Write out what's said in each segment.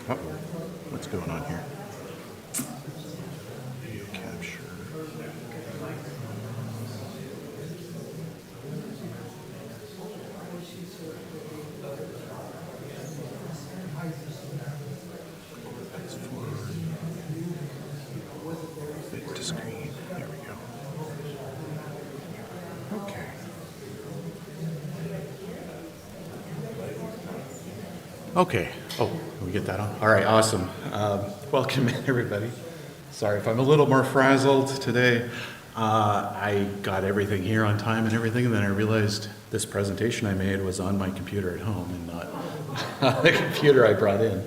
Uh-oh, what's going on here? Video capture. That's forward. Fit to screen. There we go. Okay. Okay. Oh, we get that on? All right, awesome. Welcome, everybody. Sorry if I'm a little more frazzled today. I got everything here on time and everything, and then I realized this presentation I made was on my computer at home and not the computer I brought in.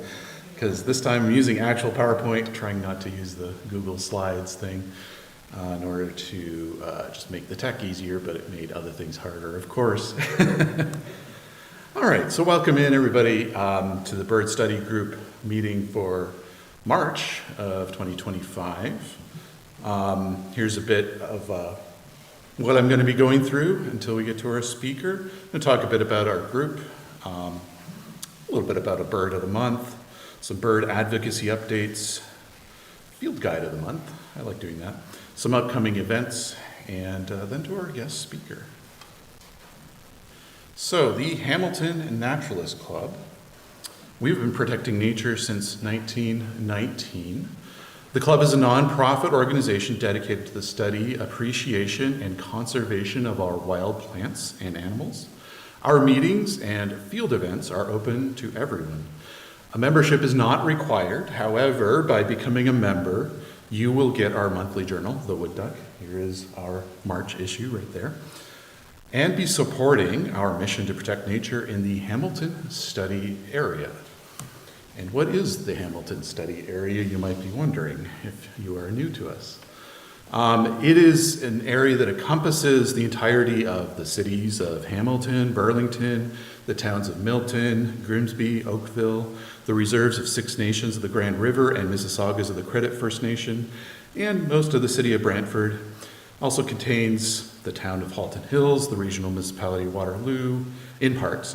Because this time I'm using actual PowerPoint, trying not to use the Google Slides thing in order to just make the tech easier, but it made other things harder, of course. All right, so welcome in everybody to the Bird Study Group meeting for March of 2025. Here's a bit of what I'm going to be going through until we get to our speaker. I'm going to talk a bit about our group, a little bit about a bird of the month, some bird advocacy updates, field guide of the month, I like doing that, some upcoming events, and then to our guest speaker. So, the Hamilton Naturalist Club. We've been protecting nature since 1919. The club is a nonprofit organization dedicated to the study, appreciation, and conservation of our wild plants and animals. Our meetings and field events are open to everyone. A membership is not required. However, by becoming a member, you will get our monthly journal, The Wood Duck. Here is our March issue right there. And be supporting our mission to protect nature in the Hamilton Study Area. And what is the Hamilton Study Area, you might be wondering, if you are new to us. It is an area that encompasses the entirety of the cities of Hamilton, Burlington, the towns of Milton, Grimsby, Oakville, the reserves of Six Nations of the Grand River and Mississaugas of the Credit First Nation, and most of the city of Brantford. Also contains the town of Halton Hills, the regional municipality of Waterloo, townships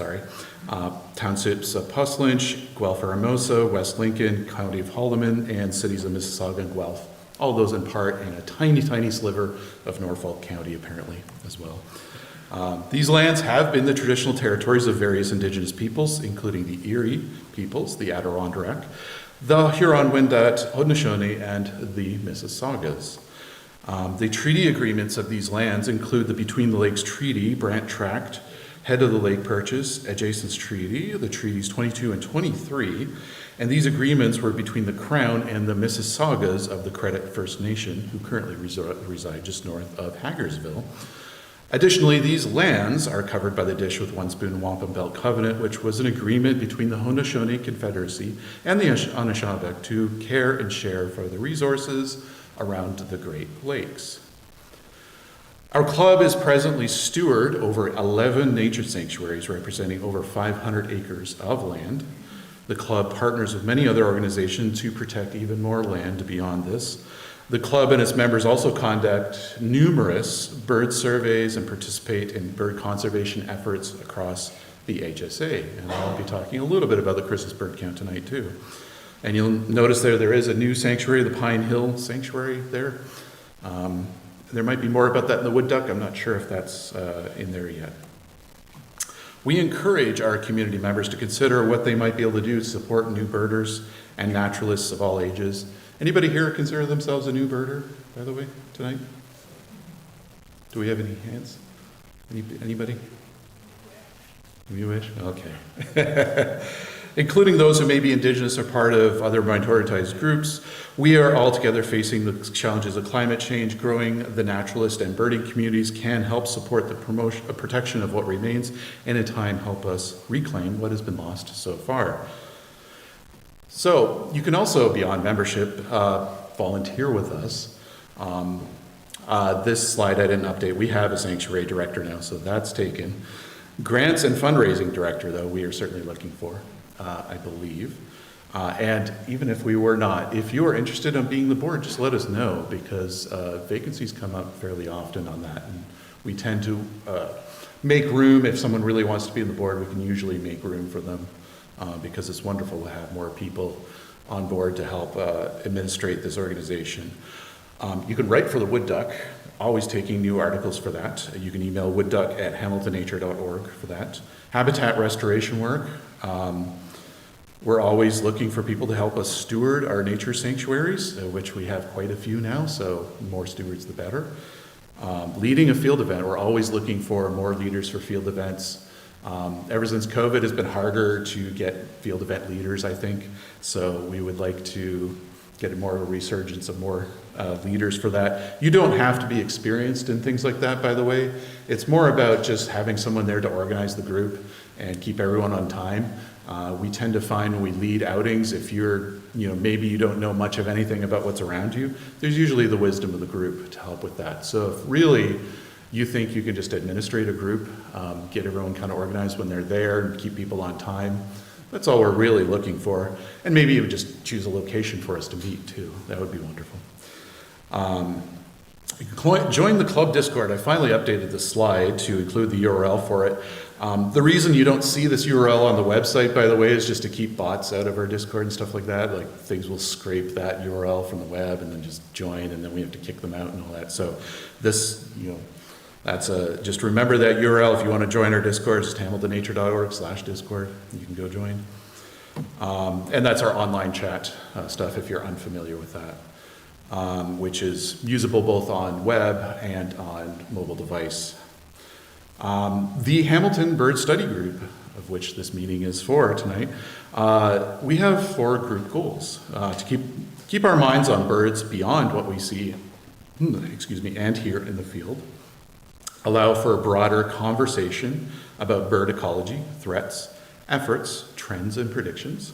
of Puslinch, Guelph-Aramosa, West Lincoln, County of Haldimand, and cities of Mississauga and Guelph. All those in part in a tiny, tiny sliver of Norfolk County, apparently, as well. These lands have been the traditional territories of various indigenous peoples, including the Erie peoples, the Adirondack, the Huron-Wendat, Haudenosaunee, and the Mississaugas. The treaty agreements of these lands include the Between the Lakes Treaty, Brant Tract, Head of the Lake Purchase, Adjacents Treaty, the Treaties 22 and 23, and these agreements were between the Crown and the Mississaugas of the Credit First Nation, who currently reside just north of Hagersville. Additionally, these lands are covered by the Dish with One Spoon Wampum Belt Covenant, which was an agreement between the Haudenosaunee Confederacy and the Anishinaabe to care and share for the resources around the Great Lakes. Our club is presently steward over 11 nature sanctuaries representing over 500 acres of land. The club partners with many other organizations to protect even more land beyond this. The club and its members also conduct numerous bird surveys and participate in bird conservation efforts across the HSA. And I'll be talking a little bit about the Christmas bird count tonight too. And you'll notice there is a new sanctuary, the Pine Hill Sanctuary there. There might be more about that in the Wood Duck. I'm not sure if that's in there yet. We encourage our community members to consider what they might be able to do to support new birders and naturalists of all ages. Anybody here consider themselves a new birder, by the way, tonight? Do we have any hands? Anybody? You wish? Okay. Including those who may be indigenous or part of other minoritized groups, we are all together facing the challenges of climate change. Growing the naturalist and birding communities can help support the protection of what remains, and in time help us reclaim what has been lost so far. So you can also, beyond membership, volunteer with us. This slide I didn't update. We have a sanctuary director now, so that's taken. Grants and fundraising director, though, we are certainly looking for. I believe. And even if we were not, if you are interested in being the board, just let us know, because vacancies come up fairly often on that. And we tend to make room. If someone really wants to be on the board, we can usually make room for them because it's wonderful to have more people on board to help administrate this organization. You can write for the Wood Duck, always taking new articles for that. You can email woodduck@hamiltonnature.org for that. Habitat restoration work. We're always looking for people to help us steward our nature sanctuaries, which we have quite a few now, so more stewards the better. Leading a field event, we're always looking for more leaders for field events. Ever since COVID, it's been harder to get field event leaders, I think, so we would like to get more of a resurgence of more leaders for that. You don't have to be experienced in things like that, by the way. It's more about just having someone there to organize the group and keep everyone on time. We tend to find when we lead outings, if you're, maybe you don't know much of anything about what's around you, there's usually the wisdom of the group to help with that. So if really you think you can just administrate a group, get everyone kind of organized when they're there and keep people on time, that's all we're really looking for. And maybe you would just choose a location for us to meet too. That would be wonderful. You can join the club Discord. I finally updated the slide to include the URL for it. The reason you don't see this URL on the website, by the way, is just to keep bots out of our Discord and stuff like that. Like things will scrape that URL from the web and then just join, and then we have to kick them out and all that. So this, that's just remember that URL if you want to join our Discord. Just hamiltonnature.org/Discord. You can go join. And that's our online chat stuff if you're unfamiliar with that, which is usable both on web and on mobile device. The Hamilton Bird Study Group, of which this meeting is for tonight, we have 4 group goals to keep our minds on birds beyond what we see, and hear in the field, allow for a broader conversation about bird ecology, threats, efforts, trends, and predictions,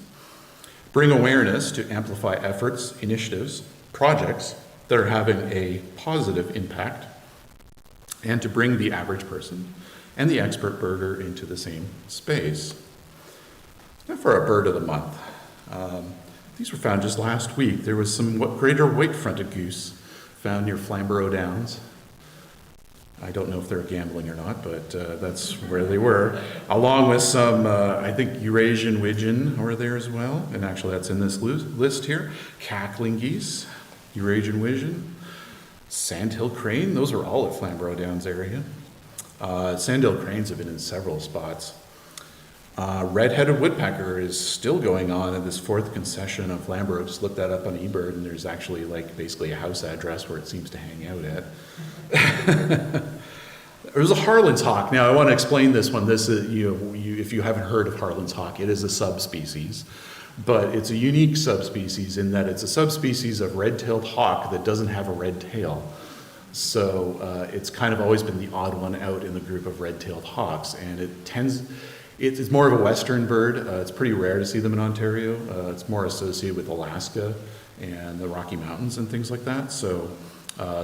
bring awareness to amplify efforts, initiatives, projects that are having a positive impact, and to bring the average person and the expert birder into the same space. Now for our bird of the month. These were found just last week. There was some greater white-fronted goose found near Flamborough Downs. I don't know if they're gambling or not, but that's where they were. Along with some, I think Eurasian widgeon were there as well. And actually that's in this list here. Cackling geese, Eurasian widgeon, sandhill crane. Those are all at Flamborough Downs area. Sandhill cranes have been in several spots. Red-headed woodpecker is still going on at this 4th concession of Flamborough. Just looked that up on eBird, and there's actually basically a house address where it seems to hang out at. There's a Harlan's hawk. Now I want to explain this one. This is, if you haven't heard of Harlan's hawk, it is a subspecies, but it's a unique subspecies in that it's a subspecies of red-tailed hawk that doesn't have a red tail. So it's kind of always been the odd one out in the group of red-tailed hawks, and it's more of a western bird. It's pretty rare to see them in Ontario. It's more associated with Alaska and the Rocky Mountains and things like that. So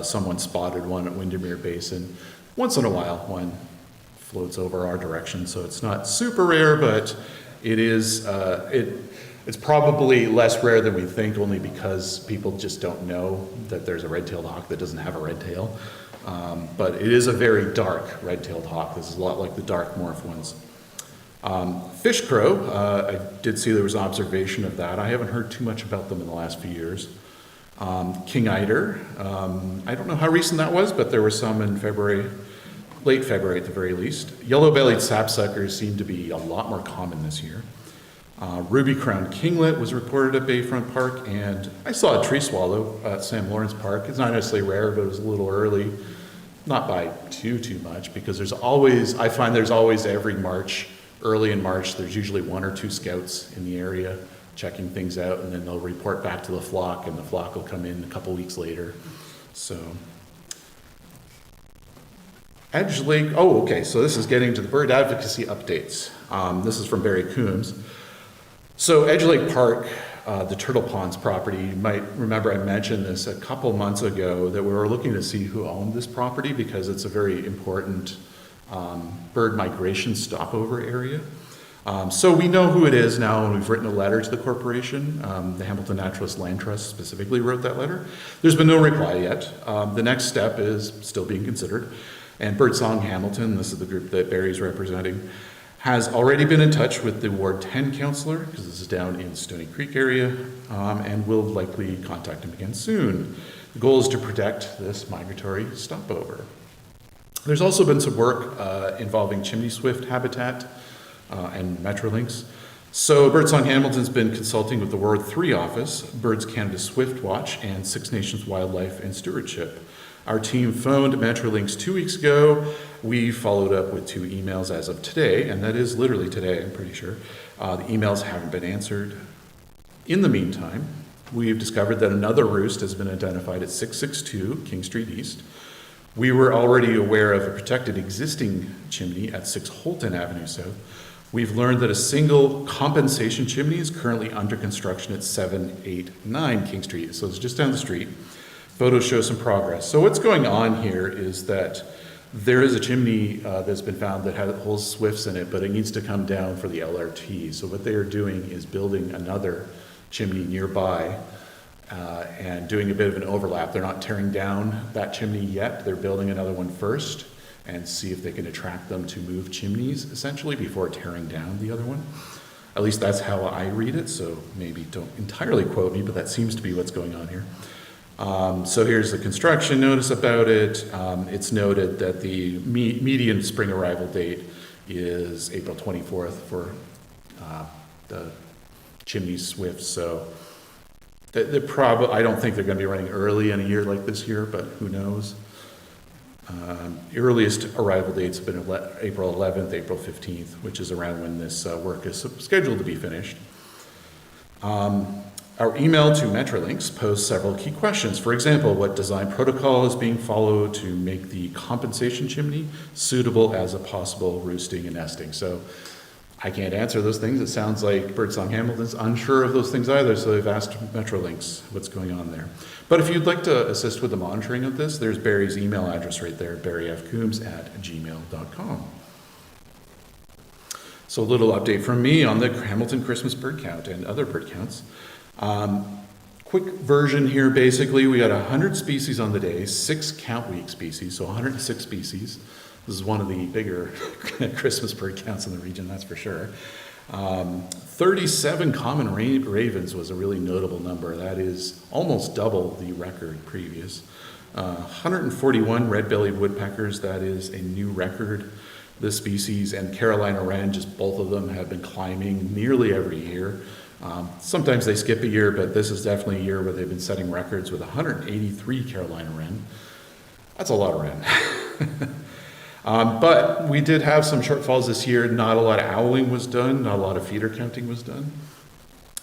someone spotted one at Windermere Basin. Once in a while, one floats over our direction, so it's not super rare, but it is. It's probably less rare than we think, only because people just don't know that there's a red-tailed hawk that doesn't have a red tail. But it is a very dark red-tailed hawk. This is a lot like the dark morph ones. Fish crow, I did see there was an observation of that. I haven't heard too much about them in the last few years. King eider, I don't know how recent that was, but there were some in February, late February at the very least. Yellow-bellied sapsuckers seem to be a lot more common this year. Ruby-crowned kinglet was reported at Bayfront Park, and I saw a tree swallow at Sam Lawrence Park. It's not necessarily rare, but it was a little early. Not by too much, because I find there's always every March, early in March, there's usually 1 or 2 scouts in the area checking things out, and then they'll report back to the flock, and the flock will come in a couple weeks later. So, Edge Lake, so this is getting to the bird advocacy updates. This is from Barry Coombs. So Edge Lake Park, the Turtle Ponds property, you might remember I mentioned this a couple months ago that we were looking to see who owned this property because it's a very important bird migration stopover area. So we know who it is now, and we've written a letter to the corporation. The Hamilton Naturalist Land Trust specifically wrote that letter. There's been no reply yet. The next step is still being considered. And Birdsong Hamilton, this is the group that Barry's representing, has already been in touch with the Ward 10 councillor, because this is down in Stony Creek area, and will likely contact him again soon. The goal is to protect this migratory stopover. There's also been some work involving chimney swift habitat and Metrolinx. So Birdsong Hamilton's been consulting with the Ward 3 office, Birds Canada Swift Watch, and Six Nations Wildlife and Stewardship. Our team phoned Metrolinx 2 weeks ago. We followed up with 2 emails as of today, and that is literally today, I'm pretty sure. The emails haven't been answered. In the meantime, we've discovered that another roost has been identified at 662 King Street East. We were already aware of a protected existing chimney at 6 Holton Avenue South. We've learned that a single compensation chimney is currently under construction at 789 King Street, so it's just down the street. Photos show some progress. So what's going on here is that there is a chimney that's been found that holds swifts in it, but it needs to come down for the LRT. So what they are doing is building another chimney nearby and doing a bit of an overlap. They're not tearing down that chimney yet. They're building another one first and see if they can attract them to move chimneys, essentially, before tearing down the other one. At least that's how I read it, so maybe don't entirely quote me, but that seems to be what's going on here. So here's the construction notice about it. It's noted that the median spring arrival date is April 24th for the chimney swifts. So I don't think they're going to be running early in a year like this year, but who knows. The earliest arrival dates have been April 11th, April 15th, which is around when this work is scheduled to be finished. Our email to Metrolinx posed several key questions. For example, what design protocol is being followed to make the compensation chimney suitable as a possible roosting and nesting? So I can't answer those things. It sounds like Birdsong Hamilton's unsure of those things either, so they've asked Metrolinx what's going on there. But if you'd like to assist with the monitoring of this, there's Barry's email address right there, barryfcoombs@gmail.com. So a little update from me on the Hamilton Christmas bird count and other bird counts. Quick version here, basically, we got 100 species on the day, 6 count week species, so 106 species. This is one of the bigger Christmas bird counts in the region, that's for sure. 37 common ravens was a really notable number. That is almost double the record previous. 141 red-bellied woodpeckers, that is a new record. This species and Carolina wren, just both of them have been climbing nearly every year. Sometimes they skip a year, but this is definitely a year where they've been setting records with 183 Carolina wren. That's a lot of wren. But we did have some shortfalls this year. Not a lot of owling was done, not a lot of feeder counting was done.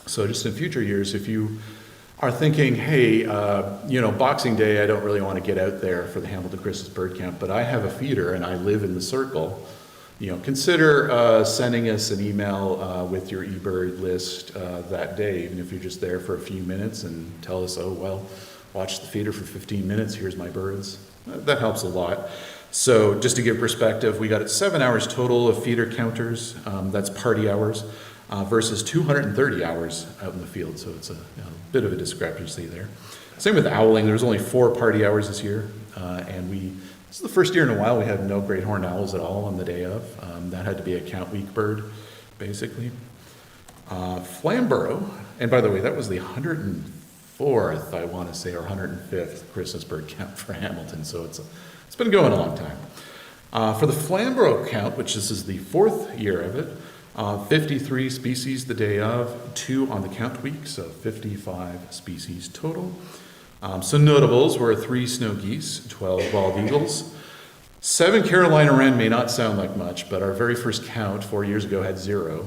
So just in future years, if you are thinking, hey, Boxing Day, I don't really want to get out there for the Hamilton Christmas bird count, but I have a feeder and I live in the circle, consider sending us an email with your eBird list that day, even if you're just there for a few minutes, and tell us, watch the feeder for 15 minutes, here's my birds. That helps a lot. So just to give perspective, we got 7 hours total of feeder counters, that's party hours, versus 230 hours out in the field, so it's a bit of a discrepancy there. Same with owling, there's only 4 party hours this year, and this is the first year in a while we had no great horned owls at all on the day of. That had to be a count week bird, basically. Flamborough, and by the way, that was the 104th, I want to say, or 105th Christmas bird count for Hamilton, so it's been going a long time. For the Flamborough count, which this is the 4th year of it, 53 species the day of, 2 on the count week, so 55 species total. So notables were 3 snow geese, 12 bald eagles. 7 Carolina wren may not sound like much, but our very first count 4 years ago had 0.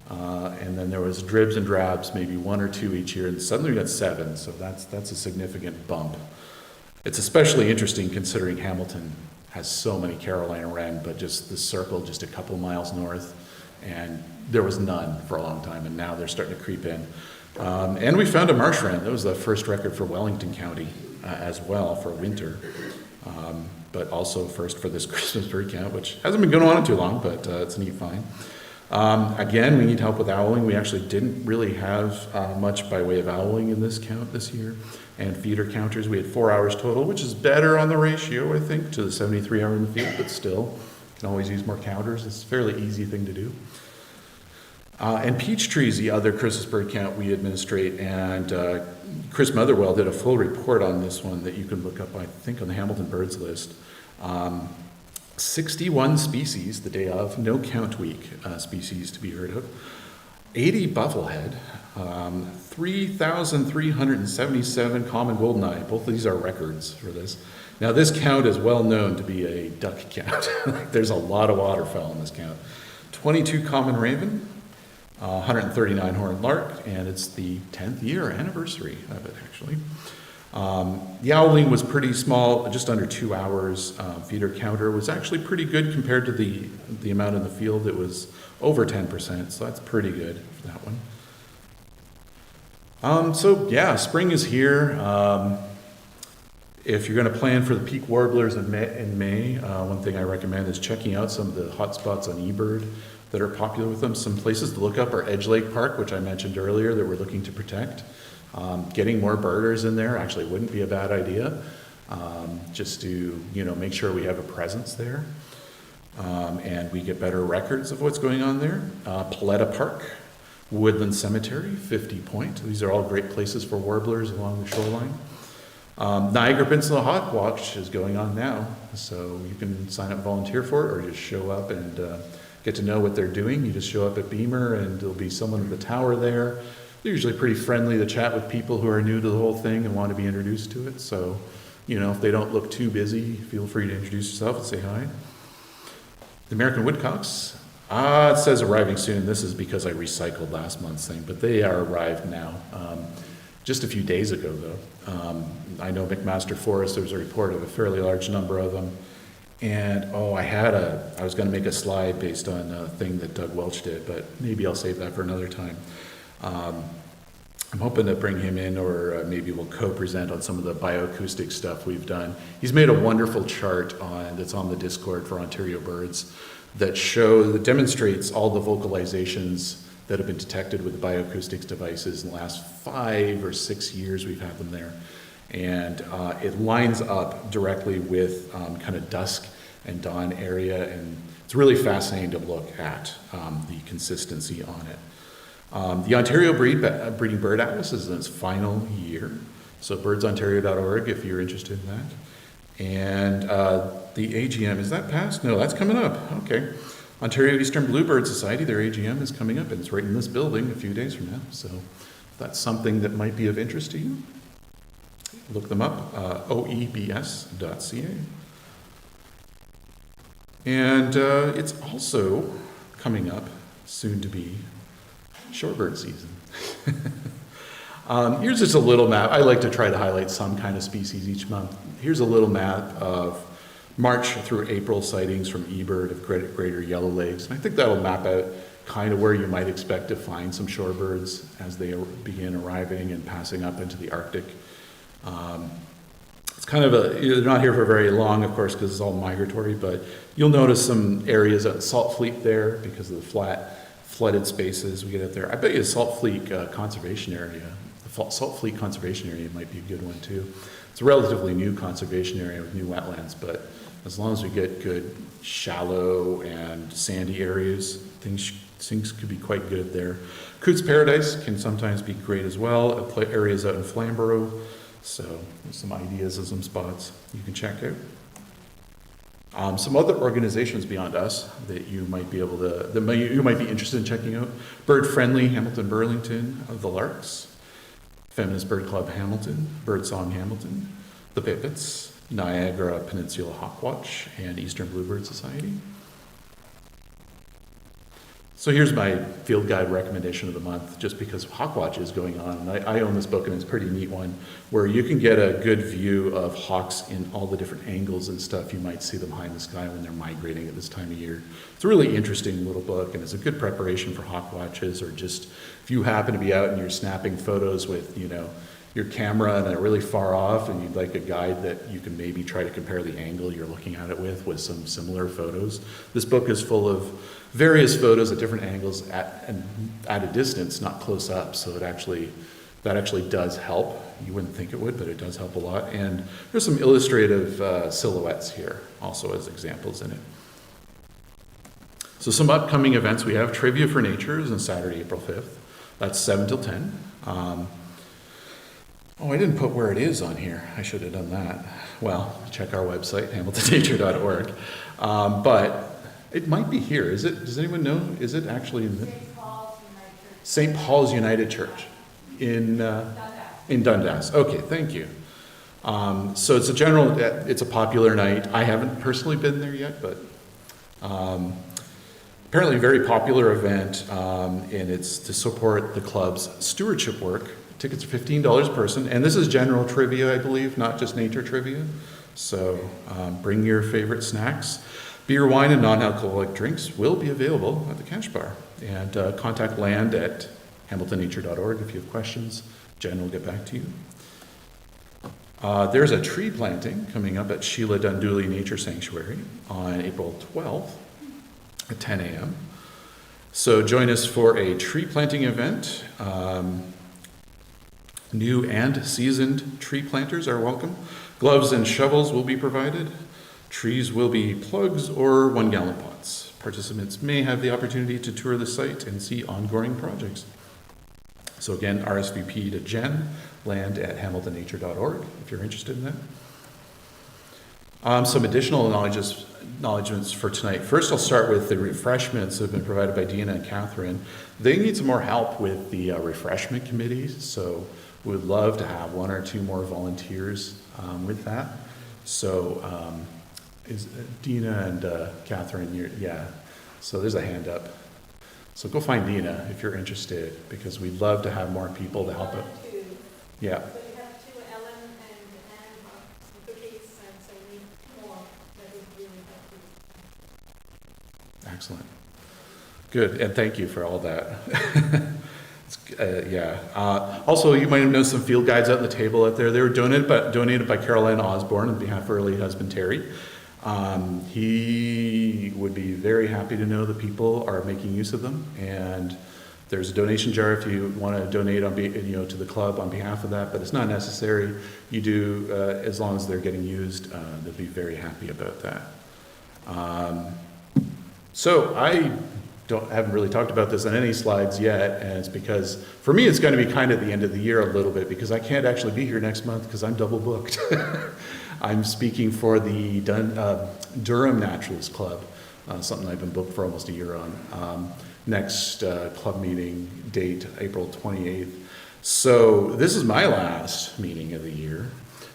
And then there was dribs and drabs, maybe 1 or 2 each year, and suddenly we got 7, so that's a significant bump. It's especially interesting considering Hamilton has so many Carolina wren, but just the circle just a couple miles north, and there was none for a long time, and now they're starting to creep in. And we found a marsh wren. That was the first record for Wellington County as well for winter, but also first for this Christmas bird count, which hasn't been going on too long, but it's a neat find. Again, we need help with owling. We actually didn't really have much by way of owling in this count this year. And feeder counters, we had 4 hours total, which is better on the ratio, I think, to the 73 hour in the field, but still Can always use more counters. It's a fairly easy thing to do. And Peachtree is the other Christmas bird count we administrate, and Chris Motherwell did a full report on this one that you can look up, I think, on the Hamilton Birds list. 61 species the day of, no count week species to be heard of. 80 bufflehead, 3,377 common goldeneye. Both of these are records for this. Now this count is well known to be a duck count. There's a lot of waterfowl in this count. 22 common raven, 139 horned lark, and it's the 10th year anniversary of it, actually. The owling was pretty small, just under 2 hours. Feeder counter was actually pretty good compared to the amount in the field. It was over 10%, so that's pretty good for that one. So yeah, spring is here. If you're going to plan for the peak warblers in May, one thing I recommend is checking out some of the hotspots on eBird that are popular with them. Some places to look up are Edge Lake Park, which I mentioned earlier that we're looking to protect. Getting more birders in there actually wouldn't be a bad idea, just to make sure we have a presence there, and we get better records of what's going on there. Paletta Park, Woodland Cemetery, 50 Point. These are all great places for warblers along the shoreline. Niagara Peninsula Hawk Watch is going on now, so you can sign up and volunteer for it, or just show up and get to know what they're doing. You just show up at Beamer and there'll be someone at the tower there. They're usually pretty friendly to chat with people who are new to the whole thing and want to be introduced to it. So, if they don't look too busy, feel free to introduce yourself and say hi. The American Woodcocks, it says arriving soon. This is because I recycled last month's thing, but they are arrived now. Just a few days ago, though. I know McMaster Forest, there was a report of a fairly large number of them. And, I was going to make a slide based on a thing that Doug Welch did, but maybe I'll save that for another time. I'm hoping to bring him in, or maybe we'll co-present on some of the bioacoustic stuff we've done. He's made a wonderful chart that's on the Discord for Ontario Birds that demonstrates all the vocalizations that have been detected with the bioacoustics devices in the last 5 or 6 years we've had them there. And it lines up directly with kind of dusk and dawn area, and it's really fascinating to look at the consistency on it. The Ontario Breeding Bird Atlas is in its final year, so birdsontario.org if you're interested in that. And the AGM, is that passed? No, that's coming up. Okay. Ontario Eastern Bluebird Society, their AGM is coming up, and it's right in this building a few days from now. So if that's something that might be of interest to you, look them up, oebs.ca. And it's also coming up, soon to be, shorebird season. Here's just a little map. I like to try to highlight some kind of species each month. Here's a little map of March through April sightings from eBird of greater yellowlegs. And I think that'll map out kind of where you might expect to find some shorebirds as they begin arriving and passing up into the Arctic. It's kind of they're not here for very long, of course, because it's all migratory, but you'll notice some areas at Salt Fleet there because of the flooded spaces we get out there. I bet you Salt Fleet Conservation Area, the Salt Fleet Conservation Area might be a good one too. It's a relatively new conservation area with new wetlands, but as long as we get good shallow and sandy areas, things could be quite good there. Coots Paradise can sometimes be great as well. Areas out in Flamborough, so there's some ideas of some spots you can check out. Some other organizations beyond us that you might be you might be interested in checking out: Bird Friendly Hamilton Burlington of the Larks, Feminist Bird Club Hamilton, Birdsong Hamilton, the Pipits, Niagara Peninsula Hawk Watch, and Eastern Bluebird Society. So here's my field guide recommendation of the month, just because Hawk Watch is going on. And I own this book, and it's a pretty neat one, where you can get a good view of hawks in all the different angles and stuff you might see them high in the sky when they're migrating at this time of year. It's a really interesting little book, and it's a good preparation for hawk watches, or just if you happen to be out and you're snapping photos with, your camera and they're really far off, and you'd like a guide that you can maybe try to compare the angle you're looking at it with some similar photos. This book is full of various photos at different angles at a distance, not close up, so that actually does help. You wouldn't think it would, but it does help a lot. And there's some illustrative silhouettes here also as examples in it. So some upcoming events, we have Trivia for Natures on Saturday, April 5th. That's 7 till 10. I didn't put where it is on here. I should have done that. Well, check our website, hamiltonnature.org. But it might be here. Is it? Does anyone know? Is it actually in St. Paul's United Church in Dundas? Okay, thank you. So it's a popular night. I haven't personally been there yet, but apparently a very popular event, and it's to support the club's stewardship work. Tickets are $15 a person, and this is general trivia, I believe, not just nature trivia. So bring your favorite snacks. Beer, wine, and non-alcoholic drinks will be available at the Cash Bar. And contact Land at hamiltonnature.org if you have questions. Jen will get back to you. There's a tree planting coming up at Sheila Dunduli Nature Sanctuary on April 12th at 10 a.m. So join us for a tree planting event. New and seasoned tree planters are welcome. Gloves and shovels will be provided. Trees will be plugs or 1-gallon pots. Participants may have the opportunity to tour the site and see ongoing projects. So again, RSVP to Jen, Land at hamiltonnature.org if you're interested in that. Some additional acknowledgements for tonight. First, I'll start with the refreshments that have been provided by Dina and Catherine. They need some more help with the refreshment committees, so we would love to have 1 or 2 more volunteers with that. So is Dina and Catherine, yeah. So there's a hand up. So go find Dina if you're interested, because we'd love to have more people to help out. Yeah. So you have 2, Ellen and Anne, some cookies, and so we need more. That would really help. Excellent. Good, and thank you for all that. Also, you might have noticed some field guides out on the table out there. They were donated by Caroline Osborne on behalf of her late husband, Terry. He would be very happy to know that people are making use of them, and there's a donation jar if you want to donate to the club on behalf of that, but it's not necessary. You do, as long as they're getting used, they'll be very happy about that. So I haven't really talked about this on any slides yet, and it's because for me it's going to be kind of the end of the year a little bit, because I can't actually be here next month because I'm double booked. I'm speaking for the Durham Naturalist Club, something I've been booked for almost a year on. Next club meeting date, April 28th. So this is my last meeting of the year.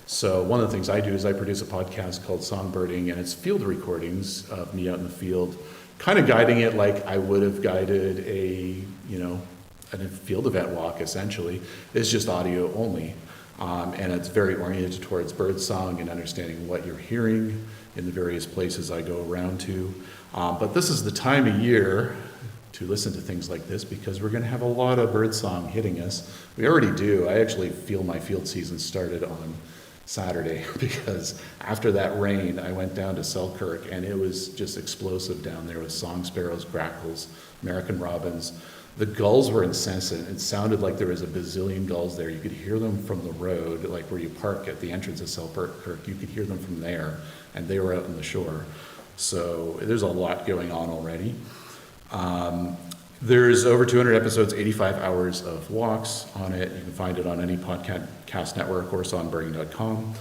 So one of the things I do is I produce a podcast called Songbirding, and it's field recordings of me out in the field, kind of guiding it like I would have guided a field event walk, essentially. It's just audio only. And it's very oriented towards birdsong and understanding what you're hearing in the various places I go around to. But this is the time of year to listen to things like this, because we're going to have a lot of birdsong hitting us. We already do. I actually feel my field season started on Saturday, because after that rain, I went down to Selkirk, and it was just explosive down there with song sparrows, grackles, American robins. The gulls were incessant. It sounded like there was a bazillion gulls there. You could hear them from the road, like where you park at the entrance of Selkirk. You could hear them from there, and they were out on the shore. So there's a lot going on already. There's over 200 episodes, 85 hours of walks on it. You can find it on any podcast network or songbirding.com.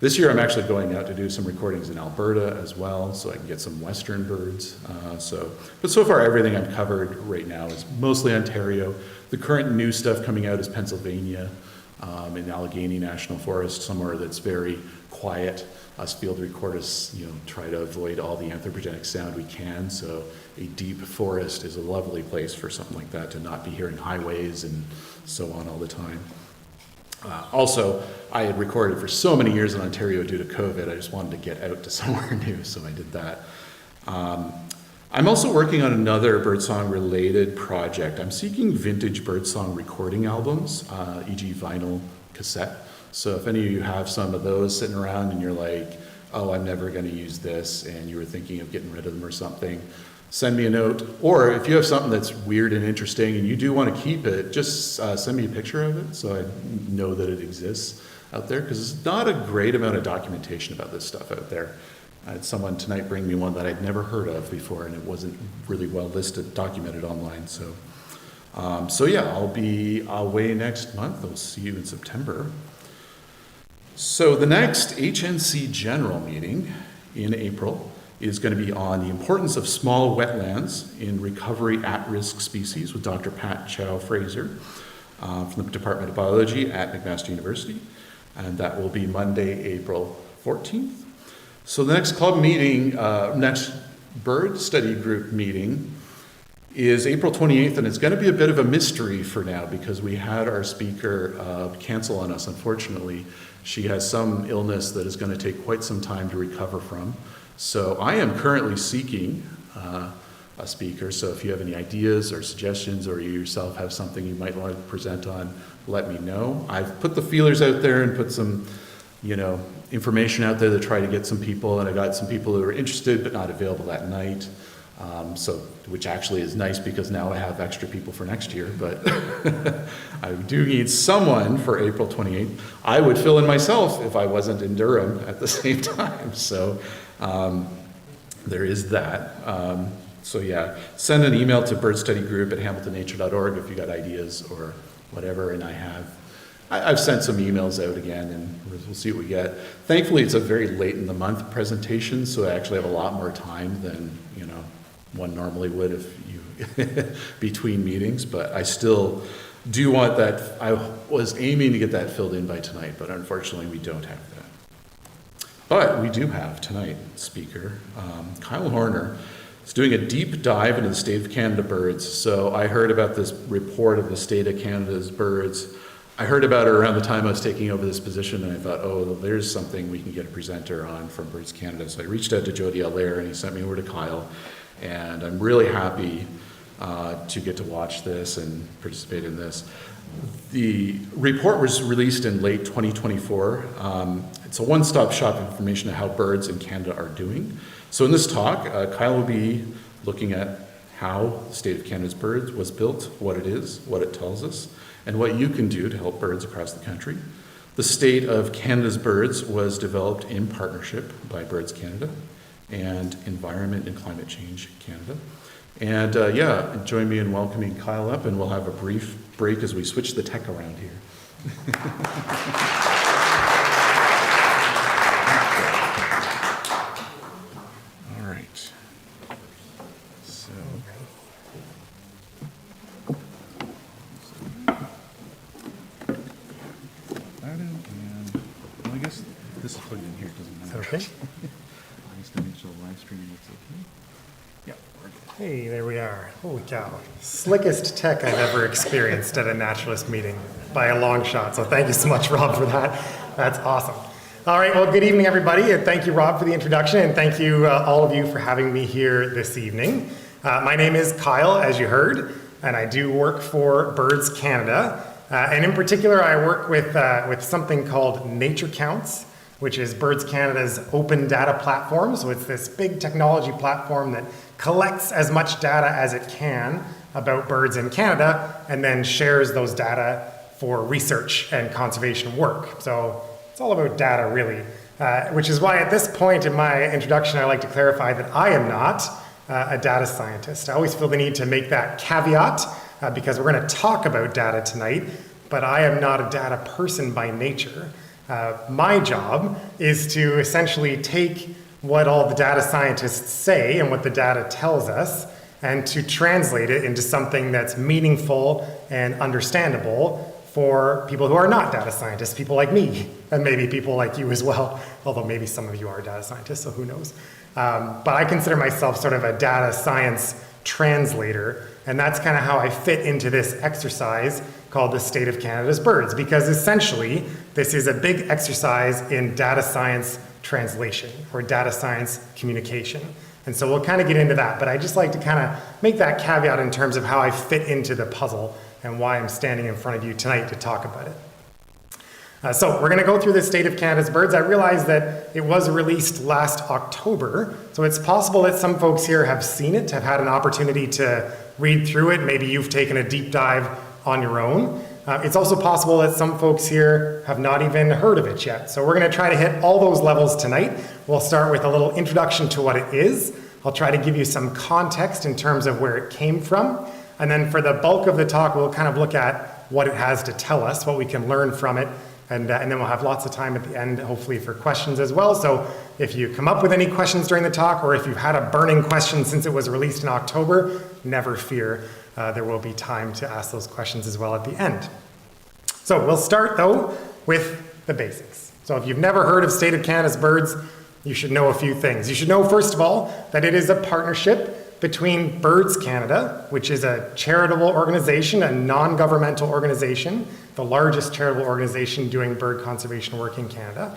This year I'm actually going out to do some recordings in Alberta as well, so I can get some western birds. But so far everything I've covered right now is mostly Ontario. The current new stuff coming out is Pennsylvania, in Allegheny National Forest, somewhere that's very quiet. Us field recorders, try to avoid all the anthropogenic sound we can, so a deep forest is a lovely place for something like that, to not be hearing highways and so on all the time. Also, I had recorded for so many years in Ontario due to COVID. I just wanted to get out to somewhere new, so I did that. I'm also working on another birdsong related project. I'm seeking vintage birdsong recording albums, e.g. vinyl, cassette. So if any of you have some of those sitting around and you're like, oh, I'm never going to use this, and you were thinking of getting rid of them or something, send me a note. Or if you have something that's weird and interesting and you do want to keep it, just send me a picture of it so I know that it exists out there, because there's not a great amount of documentation about this stuff out there. I had someone tonight bring me one that I'd never heard of before, and it wasn't really well listed, documented online. So yeah, I'll be away next month. I'll see you in September. So the next HNC General meeting in April is going to be on the importance of small wetlands in recovery at-risk species with Dr. Pat Chow-Fraser from the Department of Biology at McMaster University. And that will be Monday, April 14th. So the next club meeting, next bird study group meeting is April 28th, and it's going to be a bit of a mystery for now because we had our speaker cancel on us, unfortunately. She has some illness that is going to take quite some time to recover from. So I am currently seeking a speaker, so if you have any ideas or suggestions or you yourself have something you might want to present on, let me know. I've put the feelers out there and put some, information out there to try to get some people, and I got some people who are interested but not available that night. Which actually is nice because now I have extra people for next year, but I do need someone for April 28th. I would fill in myself if I wasn't in Durham at the same time. So there is that. So yeah, send an email to birdstudygroup@hamiltonnature.org if you got ideas or whatever, and I've sent some emails out again, and we'll see what we get. Thankfully, it's a very late in the month presentation, so I actually have a lot more time than, one normally would if you between meetings, but I still do want that. I was aiming to get that filled in by tonight, but unfortunately we don't have that. But we do have tonight speaker, Kyle Horner, is doing a deep dive into the state of Canada birds. So I heard about this report of the state of Canada's birds. I heard about it around the time I was taking over this position, and I thought, oh, there's something we can get a presenter on from Birds Canada. So I reached out to Jody Allaire, and he sent me over to Kyle. And I'm really happy to get to watch this and participate in this. The report was released in late 2024. It's a one-stop shop information of how birds in Canada are doing. So in this talk, Kyle will be looking at how the state of Canada's birds was built, what it is, what it tells us, and what you can do to help birds across the country. The state of Canada's birds was developed in partnership by Birds Canada and Environment and Climate Change Canada. And join me in welcoming Kyle up, and we'll have a brief break as we switch the tech around here. All right. So, that in, and well, I guess this is plugged in here, doesn't matter. Okay. Just to make sure the live stream looks okay. Yeah, we're good. Hey, there we are. Holy cow. Slickest tech I've ever experienced at a naturalist meeting by a long shot. So thank you so much, Rob, for that. That's awesome. All right, well, good evening, everybody. And thank you, Rob, for the introduction. And thank you, all of you, for having me here this evening. My name is Kyle, as you heard, and I do work for Birds Canada. And in particular, I work with something called Nature Counts, which is Birds Canada's open data platform. So it's this big technology platform that collects as much data as it can about birds in Canada and then shares those data for research and conservation work. So it's all about data, really, which is why at this point in my introduction, I like to clarify that I am not a data scientist. I always feel the need to make that caveat because we're going to talk about data tonight, but I am not a data person by nature. My job is to essentially take what all the data scientists say and what the data tells us and to translate it into something that's meaningful and understandable for people who are not data scientists, people like me, and maybe people like you as well, although maybe some of you are data scientists, so who knows. But I consider myself sort of a data science translator, and that's kind of how I fit into this exercise called the State of Canada's Birds, because essentially this is a big exercise in data science translation or data science communication. And so we'll kind of get into that, but I just like to kind of make that caveat in terms of how I fit into the puzzle and why I'm standing in front of you tonight to talk about it. So we're going to go through the State of Canada's Birds. I realize that it was released last October, so it's possible that some folks here have seen it, have had an opportunity to read through it. Maybe you've taken a deep dive on your own. It's also possible that some folks here have not even heard of it yet. So we're going to try to hit all those levels tonight. We'll start with a little introduction to what it is. I'll try to give you some context in terms of where it came from. And then for the bulk of the talk, we'll kind of look at what it has to tell us, what we can learn from it. And then we'll have lots of time at the end, hopefully, for questions as well. So if you come up with any questions during the talk, or if you've had a burning question since it was released in October, never fear. There will be time to ask those questions as well at the end. So we'll start, though, with the basics. So if you've never heard of State of Canada's Birds, you should know a few things. You should know, first of all, that it is a partnership between Birds Canada, which is a charitable organization, a non-governmental organization, the largest charitable organization doing bird conservation work in Canada,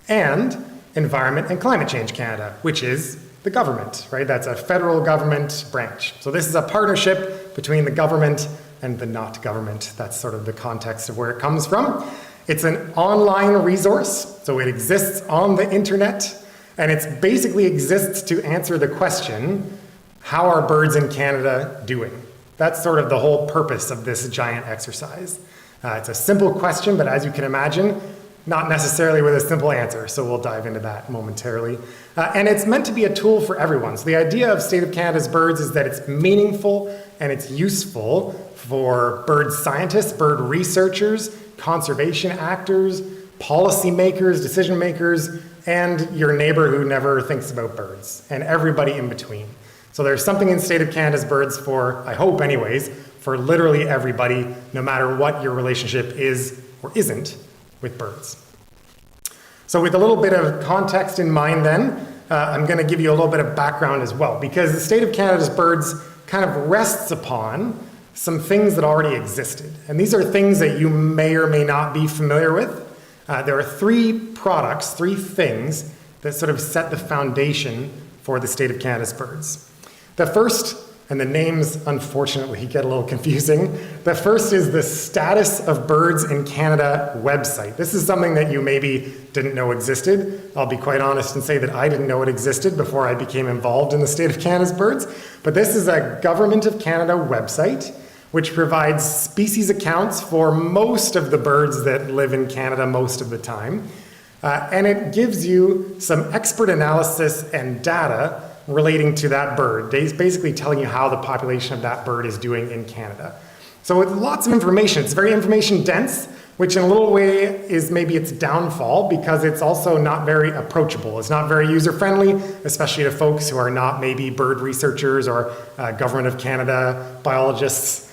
and Environment and Climate Change Canada, which is the government, right? That's a federal government branch. So this is a partnership between the government and the not government. That's sort of the context of where it comes from. It's an online resource, so it exists on the internet, and it basically exists to answer the question, how are birds in Canada doing? That's sort of the whole purpose of this giant exercise. It's a simple question, but as you can imagine, not necessarily with a simple answer, so we'll dive into that momentarily. And it's meant to be a tool for everyone. So the idea of State of Canada's Birds is that it's meaningful and it's useful for bird scientists, bird researchers, conservation actors, policymakers, decision makers, and your neighbor who never thinks about birds, and everybody in between. So there's something in State of Canada's Birds for, I hope anyways, for literally everybody, no matter what your relationship is or isn't with birds. So with a little bit of context in mind then, I'm going to give you a little bit of background as well, because the State of Canada's Birds kind of rests upon some things that already existed. And these are things that you may or may not be familiar with. There are three products, three things that sort of set the foundation for the State of Canada's Birds. The first, and the names unfortunately get a little confusing, the first is the Status of Birds in Canada website. This is something that you maybe didn't know existed. I'll be quite honest and say that I didn't know it existed before I became involved in the State of Canada's Birds. But this is a Government of Canada website which provides species accounts for most of the birds that live in Canada most of the time. And it gives you some expert analysis and data relating to that bird. It's basically telling you how the population of that bird is doing in Canada. So with lots of information, it's very information dense, which in a little way is maybe its downfall because it's also not very approachable. It's not very user-friendly, especially to folks who are not maybe bird researchers or Government of Canada biologists.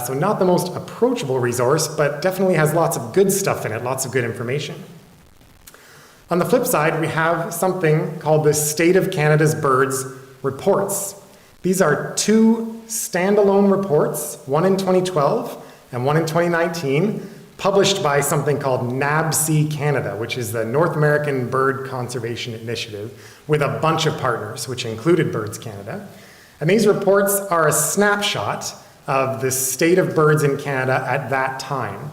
So not the most approachable resource, but definitely has lots of good stuff in it, lots of good information. On the flip side, we have something called the State of Canada's Birds reports. These are two standalone reports, one in 2012 and one in 2019, published by something called NABC Canada, which is the North American Bird Conservation Initiative, with a bunch of partners, which included Birds Canada. And these reports are a snapshot of the state of birds in Canada at that time.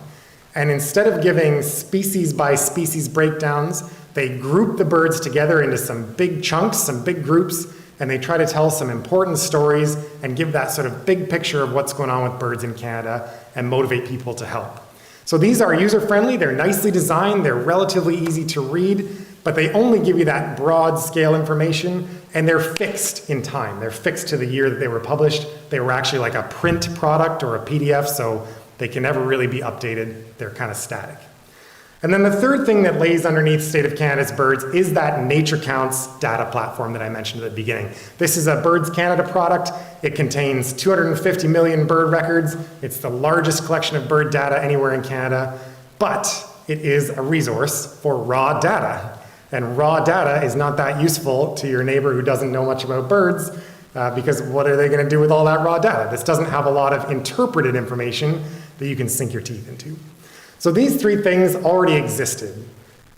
And instead of giving species by species breakdowns, they group the birds together into some big chunks, some big groups, and they try to tell some important stories and give that sort of big picture of what's going on with birds in Canada and motivate people to help. So these are user-friendly, they're nicely designed, they're relatively easy to read, but they only give you that broad scale information, and they're fixed in time. They're fixed to the year that they were published. They were actually like a print product or a PDF, so they can never really be updated. They're kind of static. And then the third thing that lays underneath State of Canada's Birds is that Nature Counts data platform that I mentioned at the beginning. This is a Birds Canada product. It contains 250 million bird records. It's the largest collection of bird data anywhere in Canada, but it is a resource for raw data. And raw data is not that useful to your neighbor who doesn't know much about birds, because what are they going to do with all that raw data? This doesn't have a lot of interpreted information that you can sink your teeth into. So these three things already existed.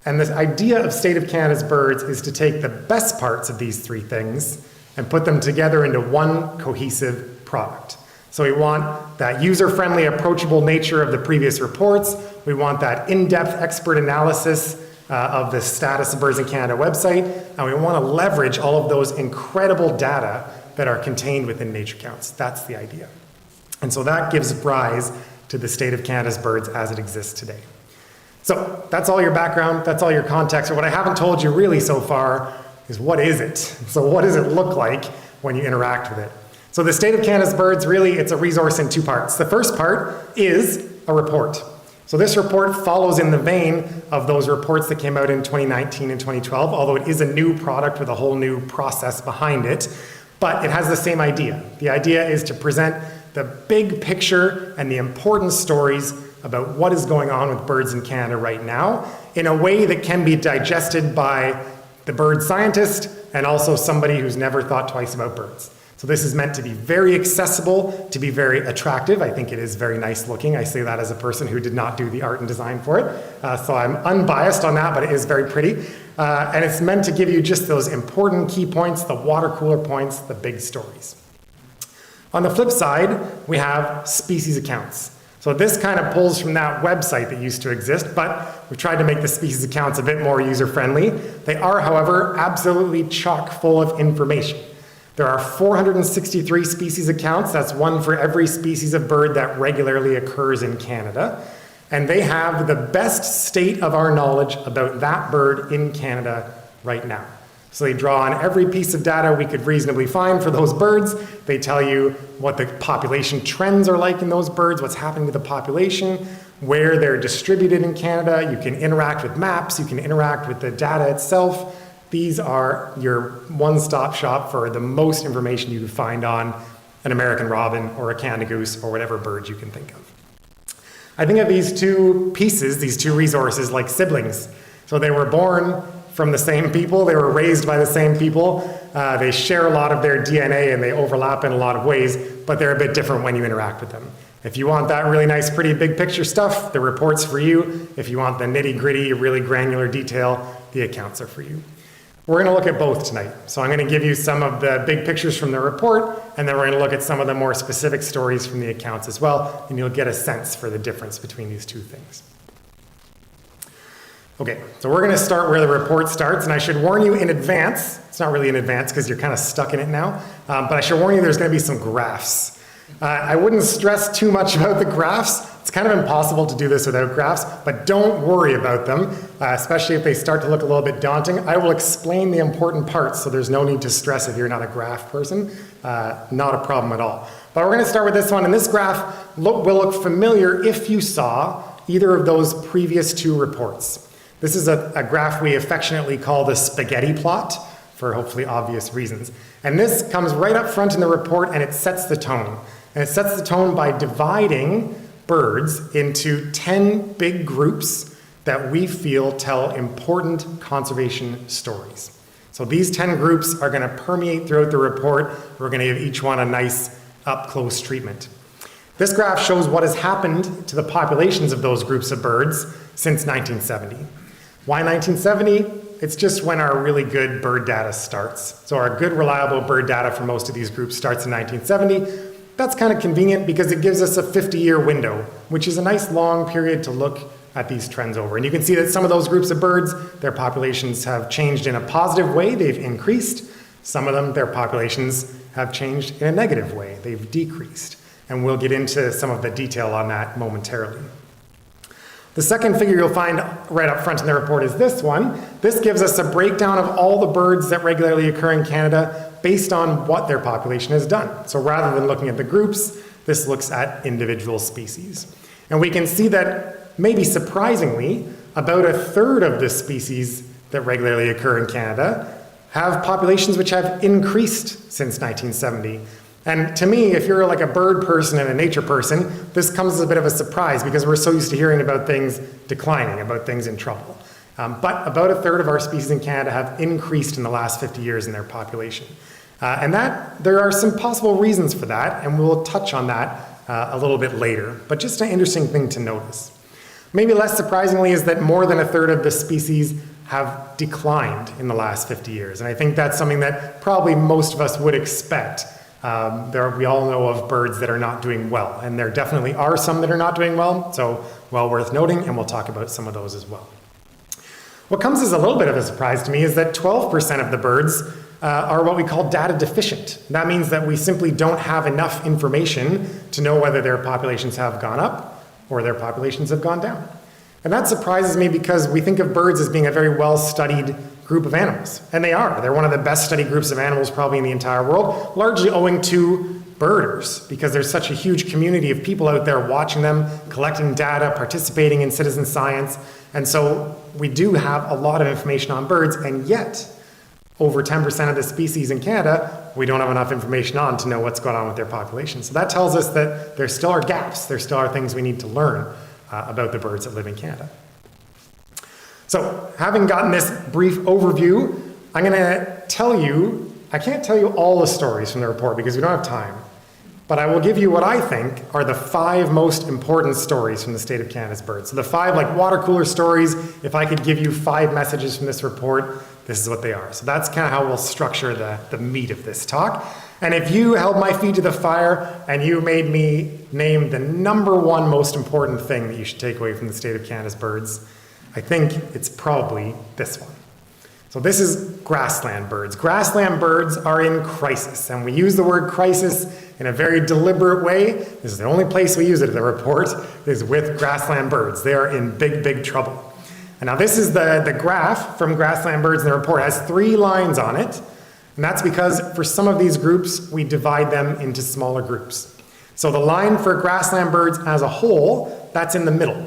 And the idea of State of Canada's Birds is to take the best parts of these three things and put them together into one cohesive product. So we want that user-friendly, approachable nature of the previous reports. We want that in-depth expert analysis of the Status of Birds in Canada website. And we want to leverage all of those incredible data that are contained within Nature Counts. That's the idea. And so that gives rise to the state of Canada's birds as it exists today. So that's all your background, that's all your context. Or what I haven't told you really so far is what is it? So what does it look like when you interact with it? So the State of Canada's Birds, really, it's a resource in two parts. The first part is a report. So this report follows in the vein of those reports that came out in 2019 and 2012, although it is a new product with a whole new process behind it, but it has the same idea. The idea is to present the big picture and the important stories about what is going on with birds in Canada right now in a way that can be digested by the bird scientist and also somebody who's never thought twice about birds. So this is meant to be very accessible, to be very attractive. I think it is very nice looking. I say that as a person who did not do the art and design for it. So I'm unbiased on that, but it is very pretty. And it's meant to give you just those important key points, the water cooler points, the big stories. On the flip side, we have species accounts. So this kind of pulls from that website that used to exist, but we've tried to make the species accounts a bit more user-friendly. They are, however, absolutely chock full of information. There are 463 species accounts. That's one for every species of bird that regularly occurs in Canada. And they have the best state of our knowledge about that bird in Canada right now. So they draw on every piece of data we could reasonably find for those birds. They tell you what the population trends are like in those birds, what's happening with the population, where they're distributed in Canada. You can interact with maps, you can interact with the data itself. These are your one-stop shop for the most information you can find on an American robin or a Canada goose or whatever bird you can think of. I think of these two pieces, these two resources, like siblings. So they were born from the same people, they were raised by the same people, they share a lot of their DNA and they overlap in a lot of ways, but they're a bit different when you interact with them. If you want that really nice, pretty big picture stuff, the report's for you. If you want the nitty gritty, really granular detail, the accounts are for you. We're gonna look at both tonight. So I'm gonna give you some of the big pictures from the report, and then we're gonna look at some of the more specific stories from the accounts as well, and you'll get a sense for the difference between these two things. Okay, so we're gonna start where the report starts, and I should warn you in advance, it's not really in advance because you're kind of stuck in it now, but I should warn you there's gonna be some graphs. I wouldn't stress too much about the graphs. It's kind of impossible to do this without graphs, but don't worry about them, especially if they start to look a little bit daunting. I will explain the important parts, so there's no need to stress if you're not a graph person. Not a problem at all. But we're gonna start with this one, and this graph will look familiar if you saw either of those previous two reports. This is a graph we affectionately call the spaghetti plot, for hopefully obvious reasons. And this comes right up front in the report, and it sets the tone. And it sets the tone by dividing birds into 10 big groups that we feel tell important conservation stories. So these 10 groups are gonna permeate throughout the report. We're gonna give each one a nice up-close treatment. This graph shows what has happened to the populations of those groups of birds since 1970. Why 1970? It's just when our really good bird data starts. So our good, reliable bird data for most of these groups starts in 1970. That's kind of convenient because it gives us a 50-year window, which is a nice long period to look at these trends over. And you can see that some of those groups of birds, their populations have changed in a positive way, they've increased. Some of them, their populations have changed in a negative way, they've decreased. And we'll get into some of the detail on that momentarily. The second figure you'll find right up front in the report is this one. This gives us a breakdown of all the birds that regularly occur in Canada based on what their population has done. So rather than looking at the groups, this looks at individual species. And we can see that, maybe surprisingly, about a third of the species that regularly occur in Canada have populations which have increased since 1970. And to me, if you're like a bird person and a nature person, this comes as a bit of a surprise because we're so used to hearing about things declining, about things in trouble. But about a third of our species in Canada have increased in the last 50 years in their population. And there are some possible reasons for that, and we'll touch on that a little bit later. But just an interesting thing to notice. Maybe less surprisingly is that more than a third of the species have declined in the last 50 years. And I think that's something that probably most of us would expect. We all know of birds that are not doing well, and there definitely are some that are not doing well, so well worth noting, and we'll talk about some of those as well. What comes as a little bit of a surprise to me is that 12% of the birds are what we call data deficient. That means that we simply don't have enough information to know whether their populations have gone up or their populations have gone down. And that surprises me because we think of birds as being a very well-studied group of animals. And they are. They're one of the best studied groups of animals probably in the entire world, largely owing to birders, because there's such a huge community of people out there watching them, collecting data, participating in citizen science. And so we do have a lot of information on birds, and yet over 10% of the species in Canada, we don't have enough information on to know what's going on with their population. So that tells us that there still are gaps, there still are things we need to learn about the birds that live in Canada. So having gotten this brief overview, I'm going to tell you, I can't tell you all the stories from the report because we don't have time, but I will give you what I think are the 5 most important stories from the state of Canada's birds. So the 5 like water cooler stories, if I could give you 5 messages from this report, this is what they are. So that's kind of how we'll structure the meat of this talk. And if you held my feet to the fire and you made me name the #1 most important thing that you should take away from the state of Canada's birds, I think it's probably this one. So this is grassland birds. Grassland birds are in crisis, and we use the word crisis in a very deliberate way. This is the only place we use it in the report, is with grassland birds. They are in big, big trouble. And now this is the graph from grassland birds in the report. It has 3 lines on it, and that's because for some of these groups, we divide them into smaller groups. So the line for grassland birds as a whole, that's in the middle.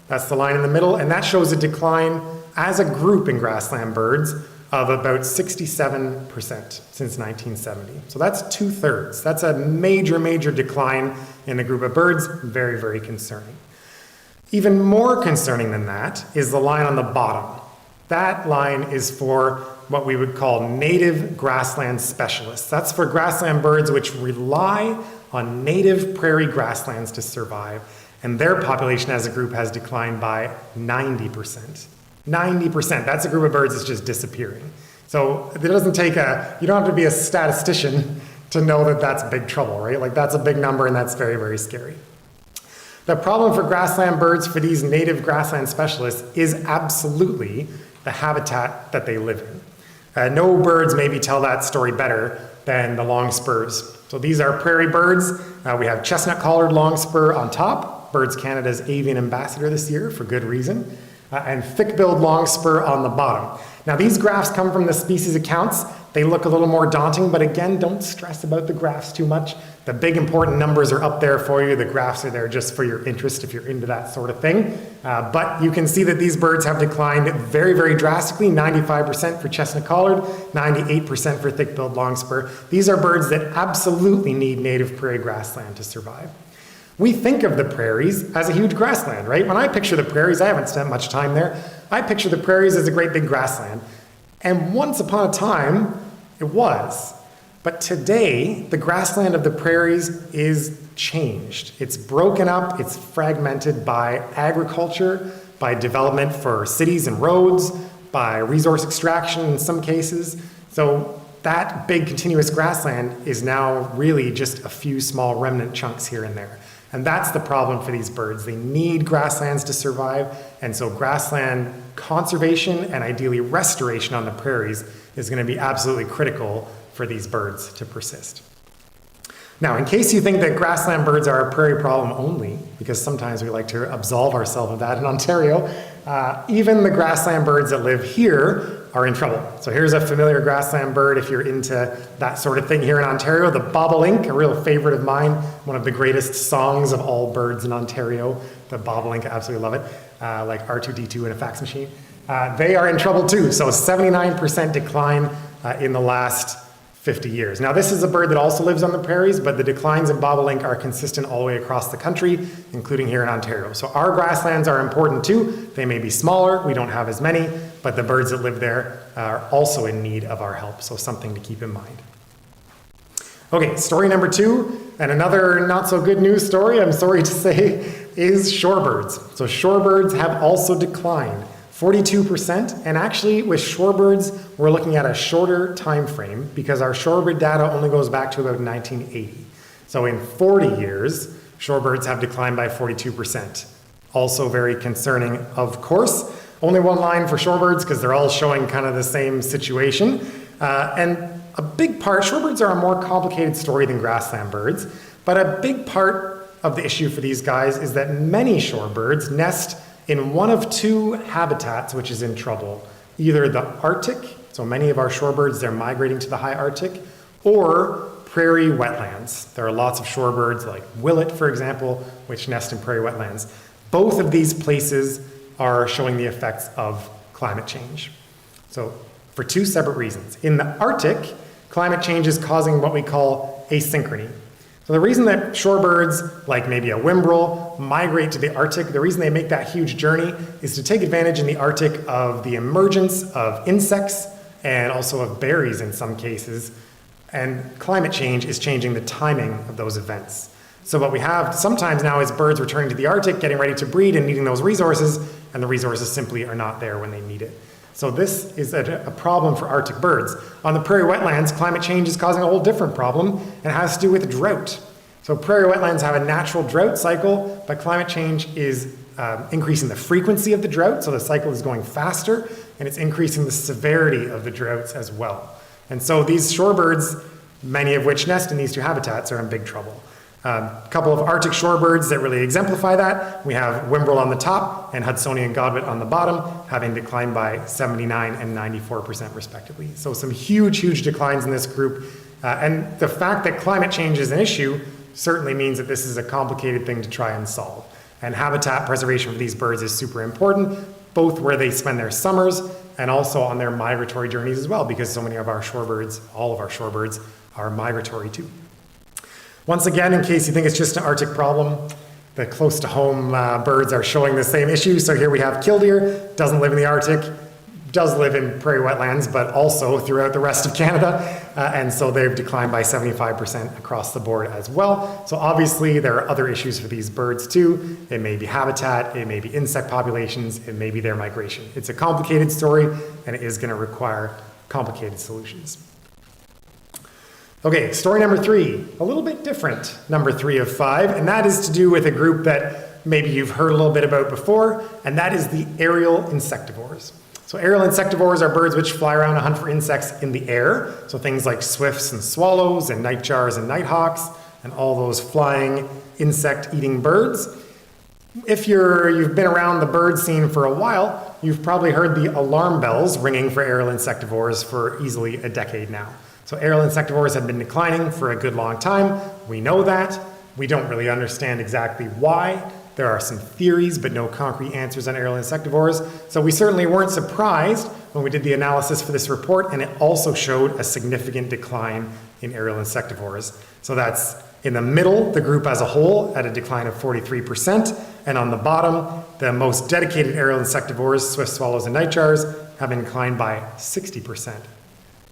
That's the line in the middle, and that shows a decline as a group in grassland birds of about 67% since 1970. So that's 2/3. That's a major, major decline in the group of birds. Very, very concerning. Even more concerning than that is the line on the bottom. That line is for what we would call native grassland specialists. That's for grassland birds which rely on native prairie grasslands to survive, and their population as a group has declined by 90%. 90%, that's a group of birds that's just disappearing. So it doesn't take you don't have to be a statistician to know that that's big trouble, right? Like that's a big number and that's very, very scary. The problem for grassland birds, for these native grassland specialists, is absolutely the habitat that they live in. No birds maybe tell that story better than the longspurs. So these are prairie birds. We have chestnut collared longspur on top, Birds Canada's avian ambassador this year for good reason, and thick-billed longspur on the bottom. Now these graphs come from the species accounts. They look a little more daunting, but again, don't stress about the graphs too much. The big important numbers are up there for you. The graphs are there just for your interest if you're into that sort of thing. But you can see that these birds have declined very, very drastically, 95% for chestnut collared, 98% for thick-billed longspur. These are birds that absolutely need native prairie grassland to survive. We think of the prairies as a huge grassland, right? When I picture the prairies, I haven't spent much time there. I picture the prairies as a great big grassland. And once upon a time, it was. But today, the grassland of the prairies is changed. It's broken up, it's fragmented by agriculture, by development for cities and roads, by resource extraction in some cases. So that big continuous grassland is now really just a few small remnant chunks here and there. And that's the problem for these birds. They need grasslands to survive, and so grassland conservation and ideally restoration on the prairies is going to be absolutely critical for these birds to persist. Now, in case you think that grassland birds are a prairie problem only, because sometimes we like to absolve ourselves of that in Ontario, even the grassland birds that live here are in trouble. So here's a familiar grassland bird if you're into that sort of thing here in Ontario, the bobolink, a real favorite of mine, one of the greatest songs of all birds in Ontario. The bobolink, I absolutely love it, like R2-D2 in a fax machine. They are in trouble too, so 79% decline in the last 50 years. Now this is a bird that also lives on the prairies, but the declines in bobolink are consistent all the way across the country, including here in Ontario. So our grasslands are important too. They may be smaller, we don't have as many, but the birds that live there are also in need of our help, so something to keep in mind. Okay, story number 2, and another not so good news story, I'm sorry to say, is shorebirds. So shorebirds have also declined 42%, and actually with shorebirds, we're looking at a shorter time frame because our shorebird data only goes back to about 1980. So in 40 years, shorebirds have declined by 42%. Also very concerning, of course. Only one line for shorebirds because they're all showing kind of the same situation. And a big part, shorebirds are a more complicated story than grassland birds, but a big part of the issue for these guys is that many shorebirds nest in one of two habitats which is in trouble. Either the Arctic, so many of our shorebirds, they're migrating to the high Arctic, or prairie wetlands. There are lots of shorebirds like willet, for example, which nest in prairie wetlands. Both of these places are showing the effects of climate change. So for two separate reasons. In the Arctic, climate change is causing what we call asynchrony. So the reason that shorebirds, like maybe a whimbrel, migrate to the Arctic, the reason they make that huge journey is to take advantage in the Arctic of the emergence of insects and also of berries in some cases. And climate change is changing the timing of those events. So what we have sometimes now is birds returning to the Arctic, getting ready to breed and needing those resources, and the resources simply are not there when they need it. So this is a problem for Arctic birds. On the prairie wetlands, climate change is causing a whole different problem, and it has to do with drought. So prairie wetlands have a natural drought cycle, but climate change is increasing the frequency of the drought, so the cycle is going faster, and it's increasing the severity of the droughts as well. And so these shorebirds, many of which nest in these two habitats, are in big trouble. A couple of Arctic shorebirds that really exemplify that. We have whimbrel on the top and Hudsonian godwit on the bottom, having declined by 79 and 94% respectively. So some huge, huge declines in this group. And the fact that climate change is an issue certainly means that this is a complicated thing to try and solve. And habitat preservation for these birds is super important, both where they spend their summers and also on their migratory journeys as well, because so many of our shorebirds, all of our shorebirds, are migratory too. Once again, in case you think it's just an Arctic problem, the close to home birds are showing the same issue. So here we have killdeer, doesn't live in the Arctic, does live in prairie wetlands, but also throughout the rest of Canada. And so they've declined by 75% across the board as well. So obviously there are other issues for these birds too. It may be habitat, it may be insect populations, it may be their migration. It's a complicated story and it is going to require complicated solutions. Okay, story number 3, a little bit different, number 3 of 5, and that is to do with a group that maybe you've heard a little bit about before, and that is the aerial insectivores. So aerial insectivores are birds which fly around and hunt for insects in the air, so things like swifts and swallows and nightjars and nighthawks and all those flying insect-eating birds. If you've been around the bird scene for a while, you've probably heard the alarm bells ringing for aerial insectivores for easily a decade now. So aerial insectivores have been declining for a good long time. We know that. We don't really understand exactly why. There are some theories, but no concrete answers on aerial insectivores. So we certainly weren't surprised when we did the analysis for this report, and it also showed a significant decline in aerial insectivores. So that's in the middle, the group as a whole, at a decline of 43%, and on the bottom, the most dedicated aerial insectivores, swift swallows and nightjars, have been declined by 60%.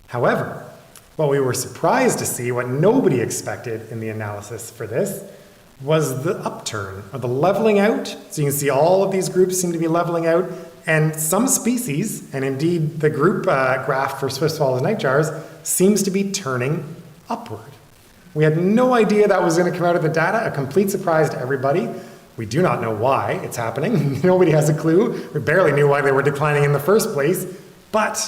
However, what we were surprised to see, what nobody expected in the analysis for this, was the upturn, or the leveling out. So you can see all of these groups seem to be leveling out, and some species, and indeed the group graph for swift swallows and nightjars, seems to be turning upward. We had no idea that was going to come out of the data, a complete surprise to everybody. We do not know why it's happening. Nobody has a clue. We barely knew why they were declining in the first place, but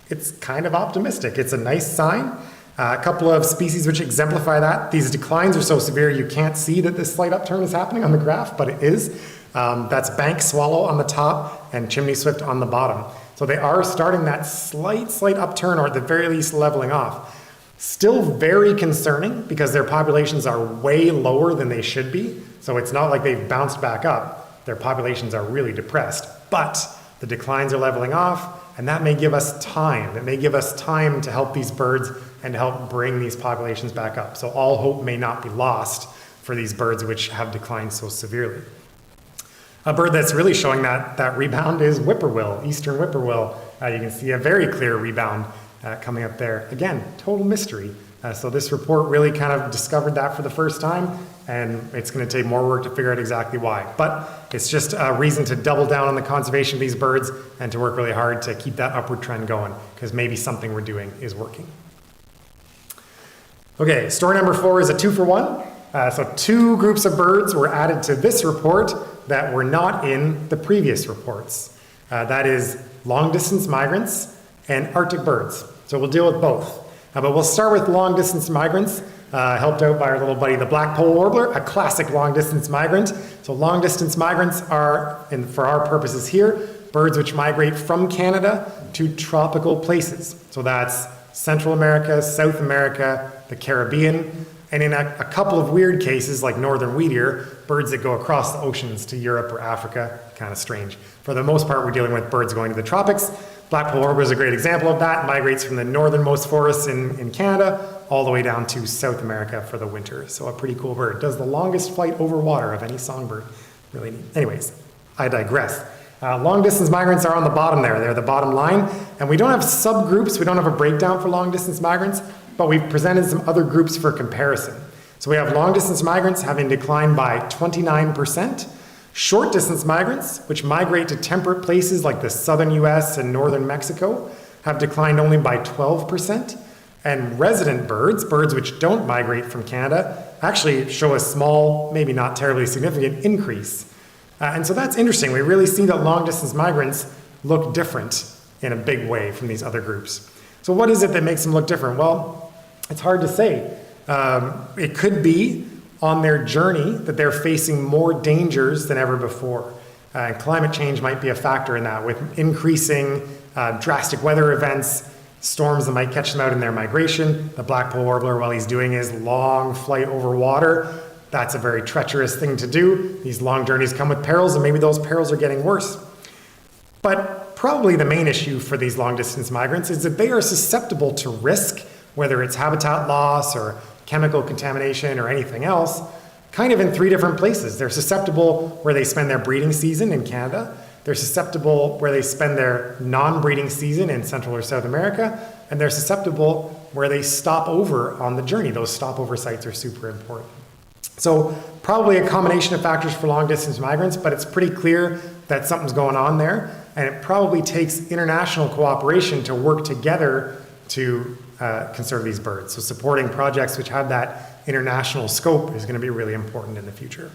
it's kind of optimistic. It's a nice sign. A couple of species which exemplify that. These declines are so severe you can't see that this slight upturn is happening on the graph, but it is. That's bank swallow on the top and chimney swift on the bottom. So they are starting that slight upturn, or at the very least leveling off. Still very concerning because their populations are way lower than they should be. So it's not like they've bounced back up. Their populations are really depressed, but the declines are leveling off. And that may give us time. It may give us time to help these birds and to help bring these populations back up. So all hope may not be lost for these birds which have declined so severely. A bird that's really showing that rebound is whippoorwill, eastern whippoorwill. You can see a very clear rebound coming up there. Again, total mystery. So this report really kind of discovered that for the first time, and it's going to take more work to figure out exactly why. But it's just a reason to double down on the conservation of these birds and to work really hard to keep that upward trend going, because maybe something we're doing is working. Okay, story number 4 is a 2-for-1. So 2 groups of birds were added to this report that were not in the previous reports. That is long-distance migrants and Arctic birds. So we'll deal with both. But we'll start with long-distance migrants. helped out by our little buddy, the blackpoll warbler, a classic long-distance migrant. So long-distance migrants are, and for our purposes here, birds which migrate from Canada to tropical places. So that's Central America, South America, the Caribbean, and in a couple of weird cases like northern wheat ear, birds that go across the oceans to Europe or Africa, kind of strange. For the most part, we're dealing with birds going to the tropics. Blackpoll warbler is a great example of that. Migrates from the northernmost forests in Canada all the way down to South America for the winter. So a pretty cool bird. Does the longest flight over water of any songbird. Really neat. Anyways, I digress. Long distance migrants are on the bottom there. They're the bottom line. And we don't have subgroups. We don't have a breakdown for long distance migrants, but we've presented some other groups for comparison. So we have long distance migrants having declined by 29%. Short distance migrants, which migrate to temperate places like the southern US and northern Mexico, have declined only by 12%. And resident birds, birds which don't migrate from Canada, actually show a small, maybe not terribly significant increase. And so that's interesting. We really see that long distance migrants look different in a big way from these other groups. So what is it that makes them look different? Well, it's hard to say. It could be on their journey that they're facing more dangers than ever before. And climate change might be a factor in that, with increasing drastic weather events, storms that might catch them out in their migration. The blackpoll warbler, while he's doing his long flight over water, that's a very treacherous thing to do. These long journeys come with perils, and maybe those perils are getting worse. But probably the main issue for these long distance migrants is that they are susceptible to risk, whether it's habitat loss or chemical contamination or anything else, kind of in three different places. They're susceptible where they spend their breeding season in Canada. They're susceptible where they spend their non-breeding season in Central or South America. And they're susceptible where they stop over on the journey. Those stopover sites are super important. So probably a combination of factors for long distance migrants, but it's pretty clear that something's going on there. And it probably takes international cooperation to work together to conserve these birds. So supporting projects which have that international scope is going to be really important in the future.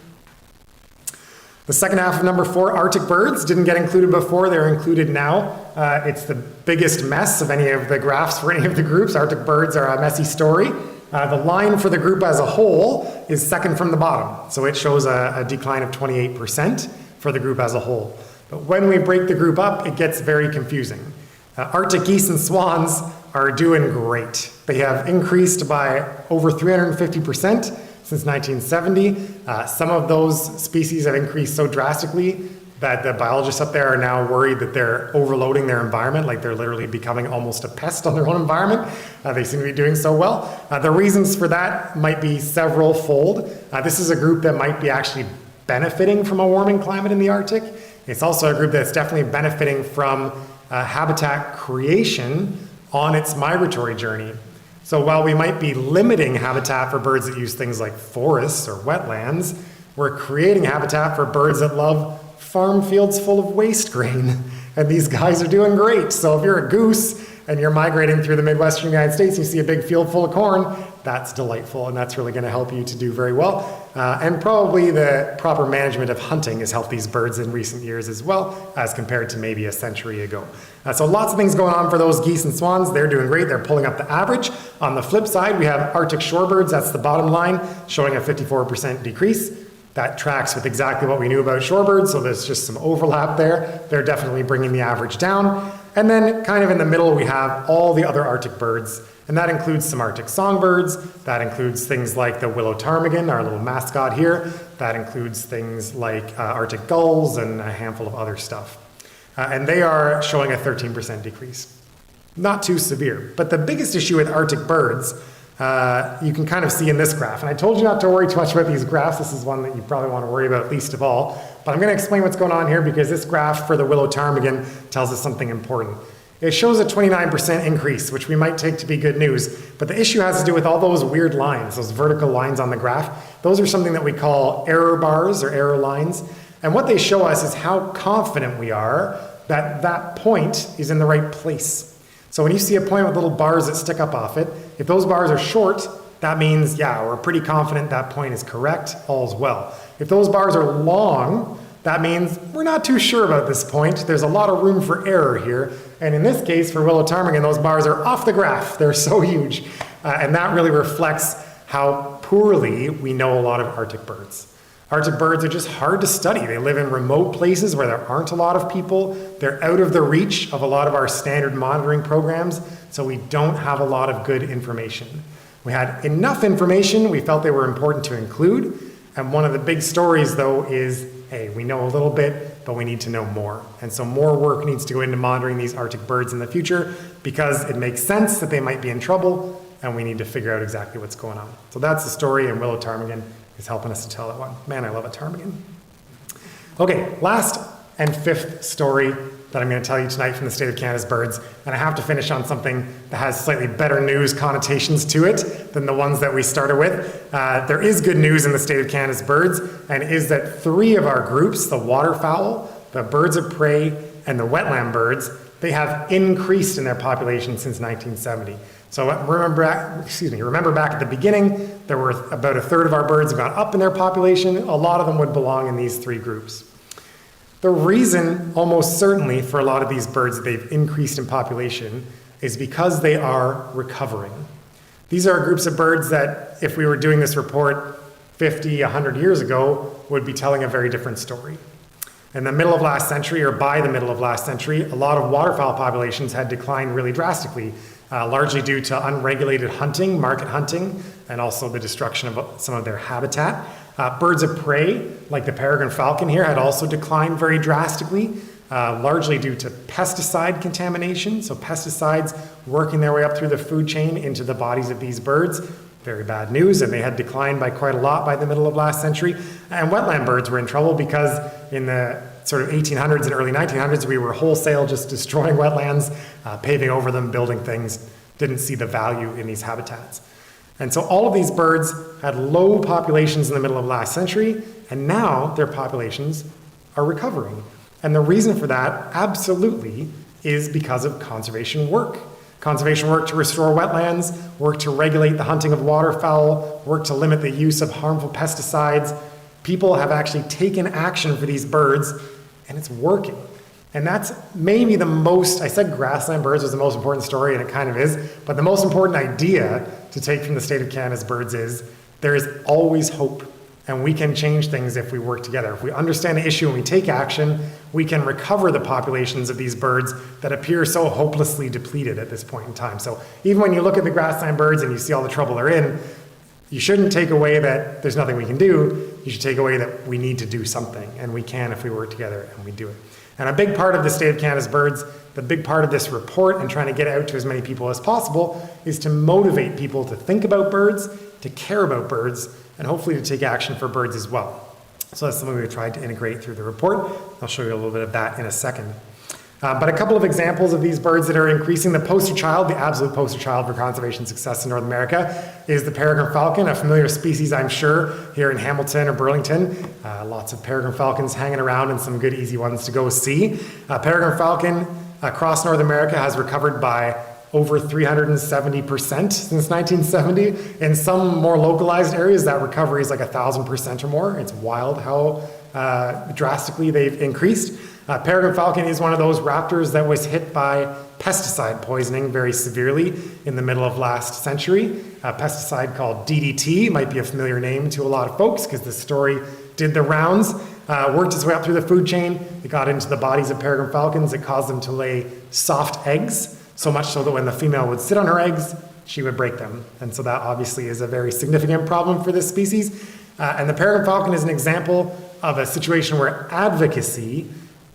The second half of number 4, Arctic birds, didn't get included before, they're included now. It's the biggest mess of any of the graphs for any of the groups. Arctic birds are a messy story. The line for the group as a whole is second from the bottom. So it shows a decline of 28% for the group as a whole. But when we break the group up, it gets very confusing. Arctic geese and swans are doing great. They have increased by over 350% since 1970. Some of those species have increased so drastically that the biologists up there are now worried that they're overloading their environment, like they're literally becoming almost a pest on their own environment. They seem to be doing so well. The reasons for that might be several fold. This is a group that might be actually benefiting from a warming climate in the Arctic. It's also a group that's definitely benefiting from habitat creation on its migratory journey. So while we might be limiting habitat for birds that use things like forests or wetlands, we're creating habitat for birds that love farm fields full of waste grain. And these guys are doing great. So if you're a goose and you're migrating through the Midwestern United States, and you see a big field full of corn, that's delightful, and that's really going to help you to do very well. And probably the proper management of hunting has helped these birds in recent years as well, as compared to maybe a century ago. So lots of things going on for those geese and swans. They're doing great. They're pulling up the average. On the flip side, we have Arctic shorebirds. That's the bottom line, showing a 54% decrease. That tracks with exactly what we knew about shorebirds, so there's just some overlap there. They're definitely bringing the average down. And then kind of in the middle, we have all the other Arctic birds, and that includes some Arctic songbirds. That includes things like the willow ptarmigan, our little mascot here. That includes things like Arctic gulls and a handful of other stuff. And they are showing a 13% decrease. Not too severe, but the biggest issue with Arctic birds you can kind of see in this graph. And I told you not to worry too much about these graphs. This is one that you probably want to worry about least of all. But I'm going to explain what's going on here because this graph for the willow ptarmigan tells us something important. It shows a 29% increase, which we might take to be good news. But the issue has to do with all those weird lines, those vertical lines on the graph. Those are something that we call error bars or error lines. And what they show us is how confident we are that that point is in the right place. So when you see a point with little bars that stick up off it, if those bars are short, that means, yeah, we're pretty confident that point is correct, all's well. If those bars are long, that means we're not too sure about this point. There's a lot of room for error here. And in this case, for willow ptarmigan, those bars are off the graph. They're so huge. And that really reflects how poorly we know a lot of Arctic birds. Arctic birds are just hard to study. They live in remote places where there aren't a lot of people. They're out of the reach of a lot of our standard monitoring programs, so we don't have a lot of good information. We had enough information we felt they were important to include, and one of the big stories, though, is, hey, we know a little bit, but we need to know more. And so more work needs to go into monitoring these Arctic birds in the future because it makes sense that they might be in trouble, and we need to figure out exactly what's going on. So that's the story, and Willow Ptarmigan is helping us to tell that one. Man, I love a ptarmigan. Okay, last and fifth story that I'm going to tell you tonight from the state of Canada's birds, and I have to finish on something that has slightly better news connotations to it than the ones that we started with. There is good news in the state of Canada's birds, and it is that 3 of our groups, the waterfowl, the birds of prey, and the wetland birds, they have increased in their population since 1970. So remember back at the beginning, there were about a third of our birds have gone up in their population. A lot of them would belong in these 3 groups. The reason, almost certainly, for a lot of these birds that they've increased in population is because they are recovering. These are groups of birds that, if we were doing this report 50, 100 years ago, would be telling a very different story. In the middle of last century, or by the middle of last century, a lot of waterfowl populations had declined really drastically, largely due to unregulated hunting, market hunting, and also the destruction of some of their habitat. Birds of prey, like the peregrine falcon here, had also declined very drastically, largely due to pesticide contamination. So pesticides working their way up through the food chain into the bodies of these birds. Very bad news, and they had declined by quite a lot by the middle of last century. And wetland birds were in trouble because in the sort of 1800s and early 1900s, we were wholesale just destroying wetlands, paving over them, building things, didn't see the value in these habitats. And so all of these birds had low populations in the middle of last century, and now their populations are recovering. And the reason for that, absolutely, is because of conservation work. Conservation work to restore wetlands, work to regulate the hunting of waterfowl, work to limit the use of harmful pesticides. People have actually taken action for these birds, and it's working. And that's maybe the most, I said grassland birds was the most important story, and it kind of is, but the most important idea to take from the state of Canada's birds is there is always hope, and we can change things if we work together. If we understand the issue and we take action, we can recover the populations of these birds that appear so hopelessly depleted at this point in time. So even when you look at the grassland birds and you see all the trouble they're in, you shouldn't take away that there's nothing we can do. You should take away that we need to do something, and we can if we work together and we do it. And a big part of the state of Canada's birds, the big part of this report and trying to get it out to as many people as possible is to motivate people to think about birds, to care about birds, and hopefully to take action for birds as well. So that's something we've tried to integrate through the report. I'll show you a little bit of that in a second. But a couple of examples of these birds that are increasing. The poster child, the absolute poster child for conservation success in North America is the peregrine falcon, a familiar species, I'm sure, here in Hamilton or Burlington. Lots of peregrine falcons hanging around and some good easy ones to go see. Peregrine falcon across North America has recovered by over 370% since 1970. In some more localized areas, that recovery is like 1,000% or more. It's wild how drastically they've increased. Peregrine falcon is one of those raptors that was hit by pesticide poisoning very severely in the middle of last century. A pesticide called DDT might be a familiar name to a lot of folks because the story did the rounds, worked its way up through the food chain. It got into the bodies of peregrine falcons. It caused them to lay soft eggs, so much so that when the female would sit on her eggs, she would break them. And so that obviously is a very significant problem for this species. And the peregrine falcon is an example of a situation where advocacy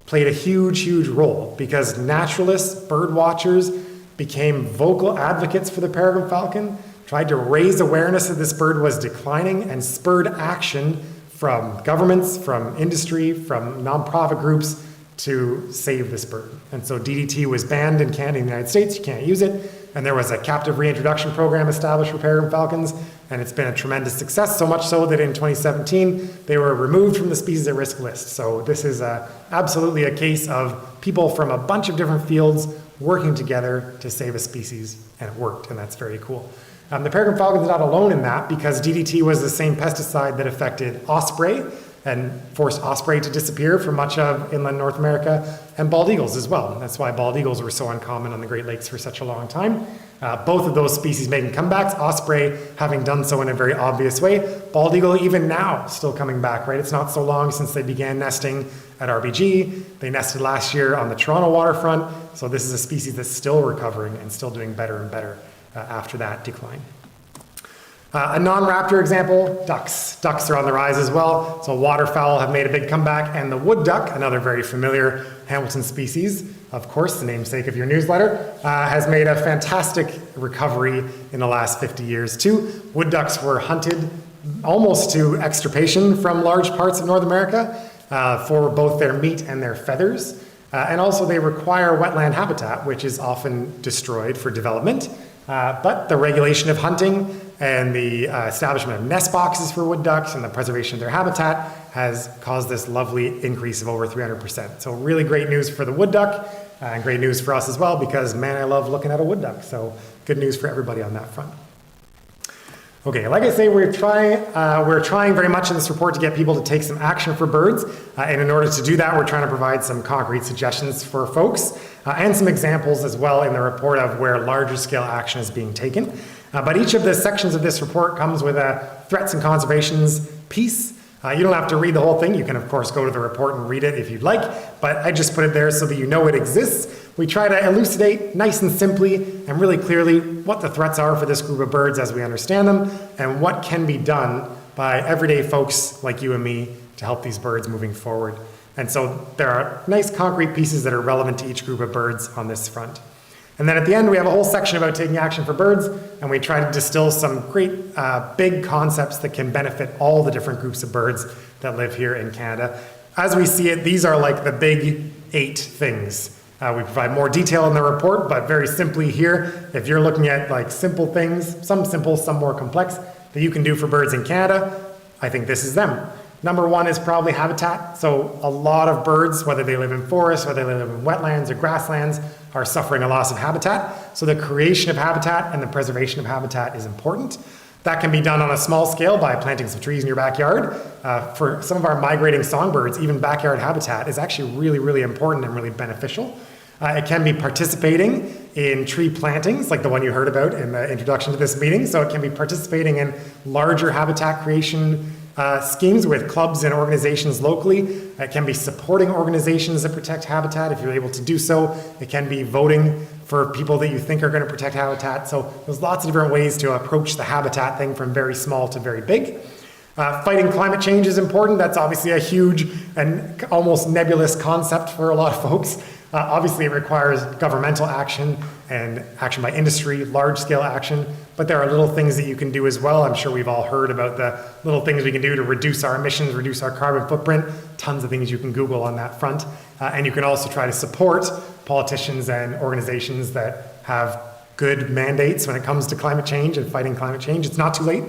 played a huge, huge role because naturalists, bird watchers became vocal advocates for the peregrine falcon, tried to raise awareness that this bird was declining and spurred action from governments, from industry, from nonprofit groups to save this bird. And so DDT was banned in Canada and the United States, you can't use it. And there was a captive reintroduction program established for peregrine falcons, and it's been a tremendous success, so much so that in 2017, they were removed from the species at risk list. So this is absolutely a case of people from a bunch of different fields working together to save a species, and it worked, and that's very cool. The peregrine falcon is not alone in that because DDT was the same pesticide that affected osprey and forced osprey to disappear from much of inland North America, and bald eagles as well. That's why bald eagles were so uncommon on the Great Lakes for such a long time. Both of those species making comebacks, osprey having done so in a very obvious way, bald eagle even now still coming back, right? It's not so long since they began nesting at RBG. They nested last year on the Toronto waterfront, so this is a species that's still recovering and still doing better and better after that decline. A non-raptor example, ducks. Ducks are on the rise as well. So waterfowl have made a big comeback, and the wood duck, another very familiar Hamilton species, of course, the namesake of your newsletter, has made a fantastic recovery in the last 50 years too. Wood ducks were hunted almost to extirpation from large parts of North America for both their meat and their feathers. And also they require wetland habitat, which is often destroyed for development. But the regulation of hunting and the establishment of nest boxes for wood ducks and the preservation of their habitat has caused this lovely increase of over 300%. So really great news for the wood duck and great news for us as well, because man, I love looking at a wood duck. So good news for everybody on that front. Okay, like I say, we're trying very much in this report to get people to take some action for birds. And in order to do that, we're trying to provide some concrete suggestions for folks and some examples as well in the report of where larger scale action is being taken. But each of the sections of this report comes with a threats and conservations piece. You don't have to read the whole thing. You can, of course, go to the report and read it if you'd like, but I just put it there so that you know it exists. We try to elucidate nice and simply and really clearly what the threats are for this group of birds as we understand them and what can be done by everyday folks like you and me to help these birds moving forward. And so there are nice concrete pieces that are relevant to each group of birds on this front. And then at the end, we have a whole section about taking action for birds, and we try to distill some great big concepts that can benefit all the different groups of birds that live here in Canada. As we see it, these are like the big 8 things. We provide more detail in the report, but very simply here, if you're looking at like simple things, some simple, some more complex, that you can do for birds in Canada, I think this is them. Number 1 is probably habitat. So a lot of birds, whether they live in forests, whether they live in wetlands or grasslands, are suffering a loss of habitat. So the creation of habitat and the preservation of habitat is important. That can be done on a small scale by planting some trees in your backyard. For some of our migrating songbirds, even backyard habitat is actually really, really important and really beneficial. It can be participating in tree plantings, like the one you heard about in the introduction to this meeting. So it can be participating in larger habitat creation schemes with clubs and organizations locally. It can be supporting organizations that protect habitat if you're able to do so. It can be voting for people that you think are going to protect habitat. So there's lots of different ways to approach the habitat thing from very small to very big. Fighting climate change is important. That's obviously a huge and almost nebulous concept for a lot of folks. Obviously, it requires governmental action and action by industry, large-scale action, but there are little things that you can do as well. I'm sure we've all heard about the little things we can do to reduce our emissions, reduce our carbon footprint. Tons of things you can Google on that front. And you can also try to support politicians and organizations that have good mandates when it comes to climate change and fighting climate change. It's not too late.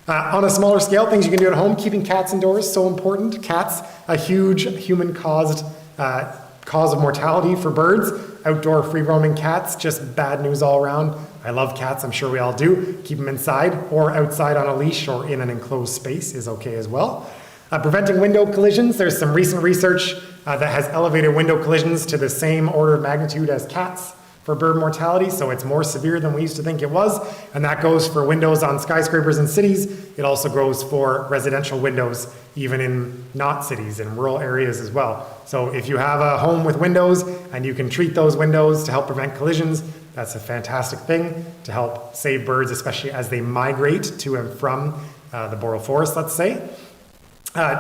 On a smaller scale, things you can do at home, keeping cats indoors, so important. Cats, a huge human-caused cause of mortality for birds. Outdoor free-roaming cats, just bad news all around. I love cats, I'm sure we all do. Keep them inside or outside on a leash or in an enclosed space is okay as well. Preventing window collisions, there's some recent research that has elevated window collisions to the same order of magnitude as cats for bird mortality, so it's more severe than we used to think it was, and that goes for windows on skyscrapers in cities. It also goes for residential windows, even in not cities, in rural areas as well. So if you have a home with windows and you can treat those windows to help prevent collisions, that's a fantastic thing to help save birds, especially as they migrate to and from the boreal forest, let's say.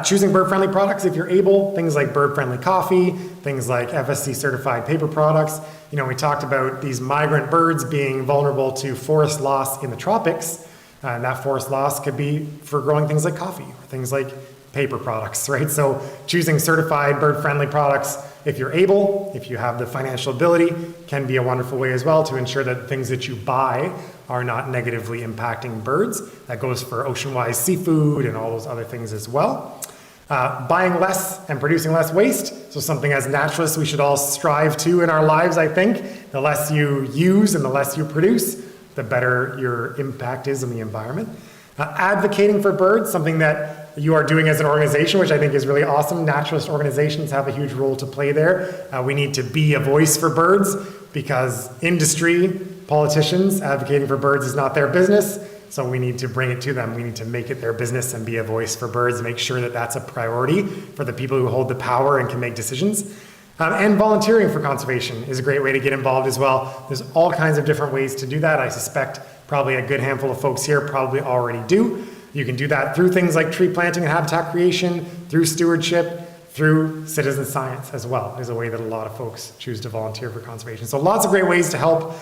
Choosing bird-friendly products if you're able, things like bird-friendly coffee, things like FSC-certified paper products. You know, we talked about these migrant birds being vulnerable to forest loss in the tropics, and that forest loss could be for growing things like coffee, or things like paper products, right? So choosing certified bird-friendly products if you're able, if you have the financial ability, can be a wonderful way as well to ensure that things that you buy are not negatively impacting birds. That goes for ocean-wise seafood and all those other things as well. Buying less and producing less waste. So something as naturalists we should all strive to in our lives, I think. The less you use and the less you produce, the better your impact is on the environment. Advocating for birds, something that you are doing as an organization, which I think is really awesome. Naturalist organizations have a huge role to play there. We need to be a voice for birds because industry, politicians advocating for birds is not their business, so we need to bring it to them. We need to make it their business and be a voice for birds, make sure that that's a priority for the people who hold the power and can make decisions. And volunteering for conservation is a great way to get involved as well. There's all kinds of different ways to do that. I suspect probably a good handful of folks here probably already do. You can do that through things like tree planting and habitat creation, through stewardship, through citizen science as well, is a way that a lot of folks choose to volunteer for conservation. So lots of great ways to help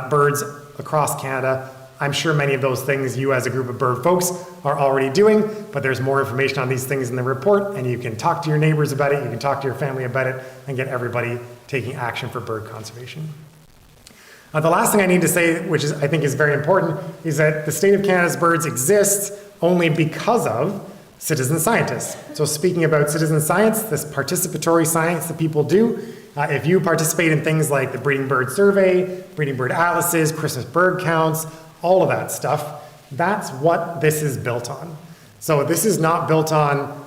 birds across Canada. I'm sure many of those things you as a group of bird folks are already doing, but there's more information on these things in the report, and you can talk to your neighbors about it, you can talk to your family about it, and get everybody taking action for bird conservation. The last thing I need to say, which I think is very important, is that the state of Canada's birds exist only because of citizen scientists. So speaking about citizen science, this participatory science that people do, if you participate in things like the Breeding Bird Survey, Breeding Bird Atlases, Christmas bird counts, all of that stuff, that's what this is built on. So this is not built on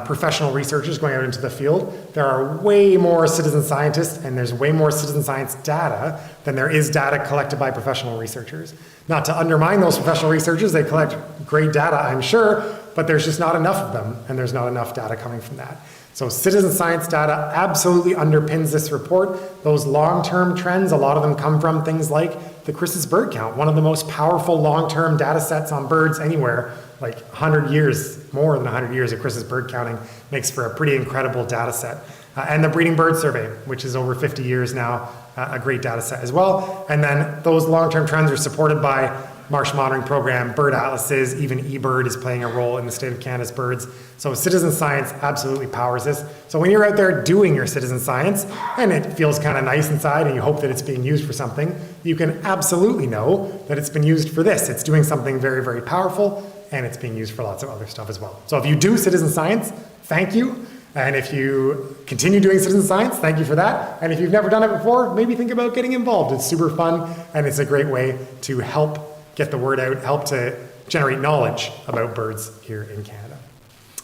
professional researchers going out into the field. There are way more citizen scientists and there's way more citizen science data than there is data collected by professional researchers. Not to undermine those professional researchers, they collect great data, I'm sure, but there's just not enough of them and there's not enough data coming from that. So citizen science data absolutely underpins this report. Those long-term trends, a lot of them come from things like the Christmas bird count, one of the most powerful long-term data sets on birds anywhere, like 100 years, more than 100 years of Christmas bird counting makes for a pretty incredible data set. And the Breeding Bird Survey, which is over 50 years now, a great data set as well. And then those long-term trends are supported by Marsh Monitoring Program, bird atlases, even eBird is playing a role in the state of Canada's birds. So citizen science absolutely powers this. So when you're out there doing your citizen science, and it feels kind of nice inside and you hope that it's being used for something, you can absolutely know that it's been used for this. It's doing something very, very powerful, and it's being used for lots of other stuff as well. So if you do citizen science, thank you. And if you continue doing citizen science, thank you for that. And if you've never done it before, maybe think about getting involved. It's super fun, and it's a great way to help get the word out, help to generate knowledge about birds here in Canada.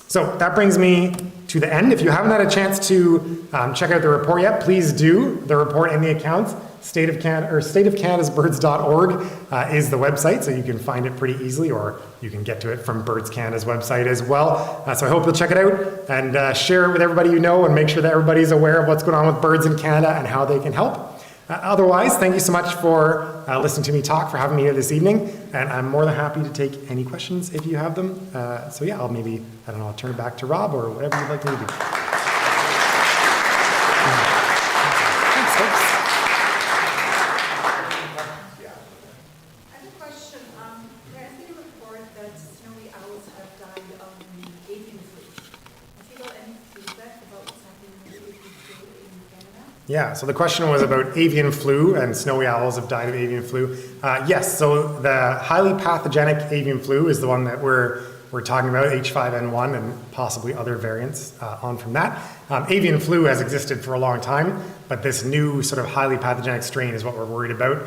So that brings me to the end. If you haven't had a chance to check out the report yet, please do. The report and the accounts, stateofcanadasbirds.org is the website, so you can find it pretty easily, or you can get to it from Birds Canada's website as well. So I hope you'll check it out and share it with everybody you know, and make sure that everybody's aware of what's going on with birds in Canada and how they can help. Otherwise, thank you so much for listening to me talk, for having me here this evening, and I'm more than happy to take any questions if you have them. So yeah, I'll turn it back to Rob or whatever you'd like me to do. Thanks, folks. I have a question. There's been a report that snowy owls have died of the avian flu. Have you got any feedback about what's happening with the avian flu in Canada? Yeah, so the question was about avian flu, and snowy owls have died of avian flu. Yes, so the highly pathogenic avian flu is the one that we're talking about, H5N1 and possibly other variants on from that. Avian flu has existed for a long time, but this new sort of highly pathogenic strain is what we're worried about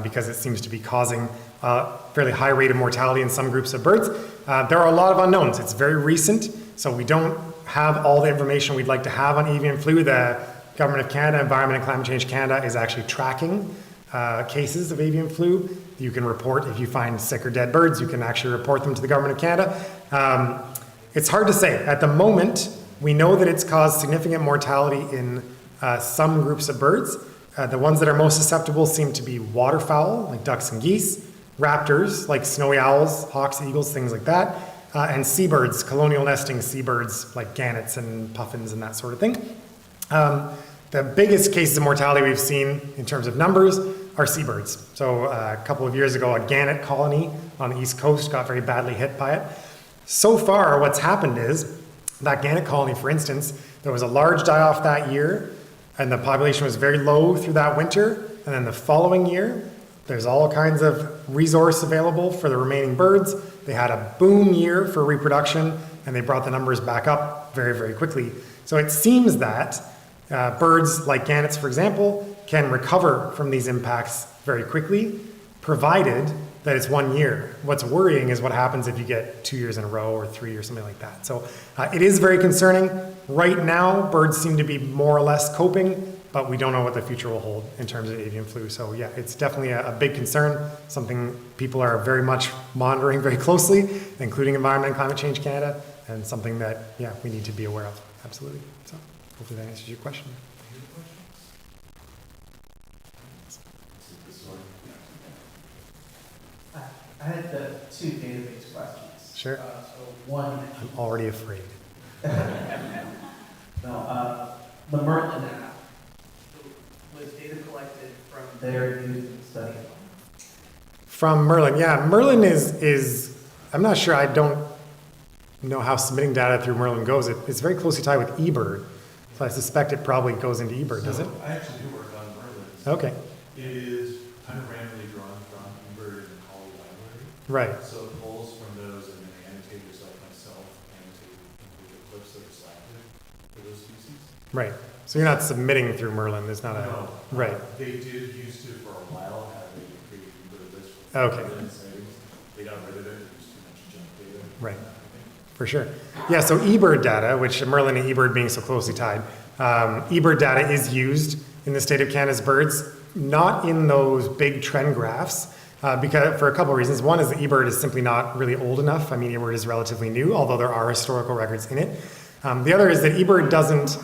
because it seems to be causing a fairly high rate of mortality in some groups of birds. There are a lot of unknowns. It's very recent, so we don't have all the information we'd like to have on avian flu. The Government of Canada, Environment and Climate Change Canada is actually tracking cases of avian flu. You can report if you find sick or dead birds, you can actually report them to the Government of Canada. It's hard to say. At the moment, we know that it's caused significant mortality in some groups of birds. The ones that are most susceptible seem to be waterfowl, like ducks and geese, raptors, like snowy owls, hawks, eagles, things like that, and seabirds, colonial nesting seabirds, like gannets and puffins and that sort of thing. The biggest cases of mortality we've seen in terms of numbers are seabirds. So a couple of years ago, a gannet colony on the East Coast got very badly hit by it. So far, what's happened is that gannet colony, for instance, there was a large die-off that year, and the population was very low through that winter. And then the following year, there's all kinds of resource available for the remaining birds. They had a boom year for reproduction, and they brought the numbers back up very, very quickly. So it seems that birds like gannets, for example, can recover from these impacts very quickly, provided that it's 1 year. What's worrying is what happens if you get 2 years in a row or 3 or something like that. So it is very concerning. Right now, birds seem to be more or less coping but we don't know what the future will hold in terms of avian flu. So yeah, it's definitely a big concern, something people are very much monitoring very closely, including Environment and Climate Change Canada, and something that, yeah, we need to be aware of, absolutely. So hopefully that answers your question. I had two database questions. Sure. So one, I'm already afraid. the Merlin app, was data collected from there used in the study? From Merlin, yeah, Merlin is I'm not sure, I don't know how submitting data through Merlin goes. It's very closely tied with eBird, so I suspect it probably goes into eBird, does it? So I actually do work on Merlin. Okay, It is kind of randomly drawn from eBird and the Collie Library. right, So it pulls from those and then the annotators like myself annotate include the clips that are selected for those species. right. So you're not submitting through Merlin, there's not a, No, right, They did used to for a while have a created eBird list for Okay. Merlin sightings. They got rid of it, it was too much junk data. Right. For sure. Yeah, so eBird data, which Merlin and eBird being so closely tied, eBird data is used in the state of Canada's birds, not in those big trend graphs, because for a couple of reasons. One is that eBird is simply not really old enough. I mean, eBird is relatively new, although there are historical records in it. The other is that eBird doesn't,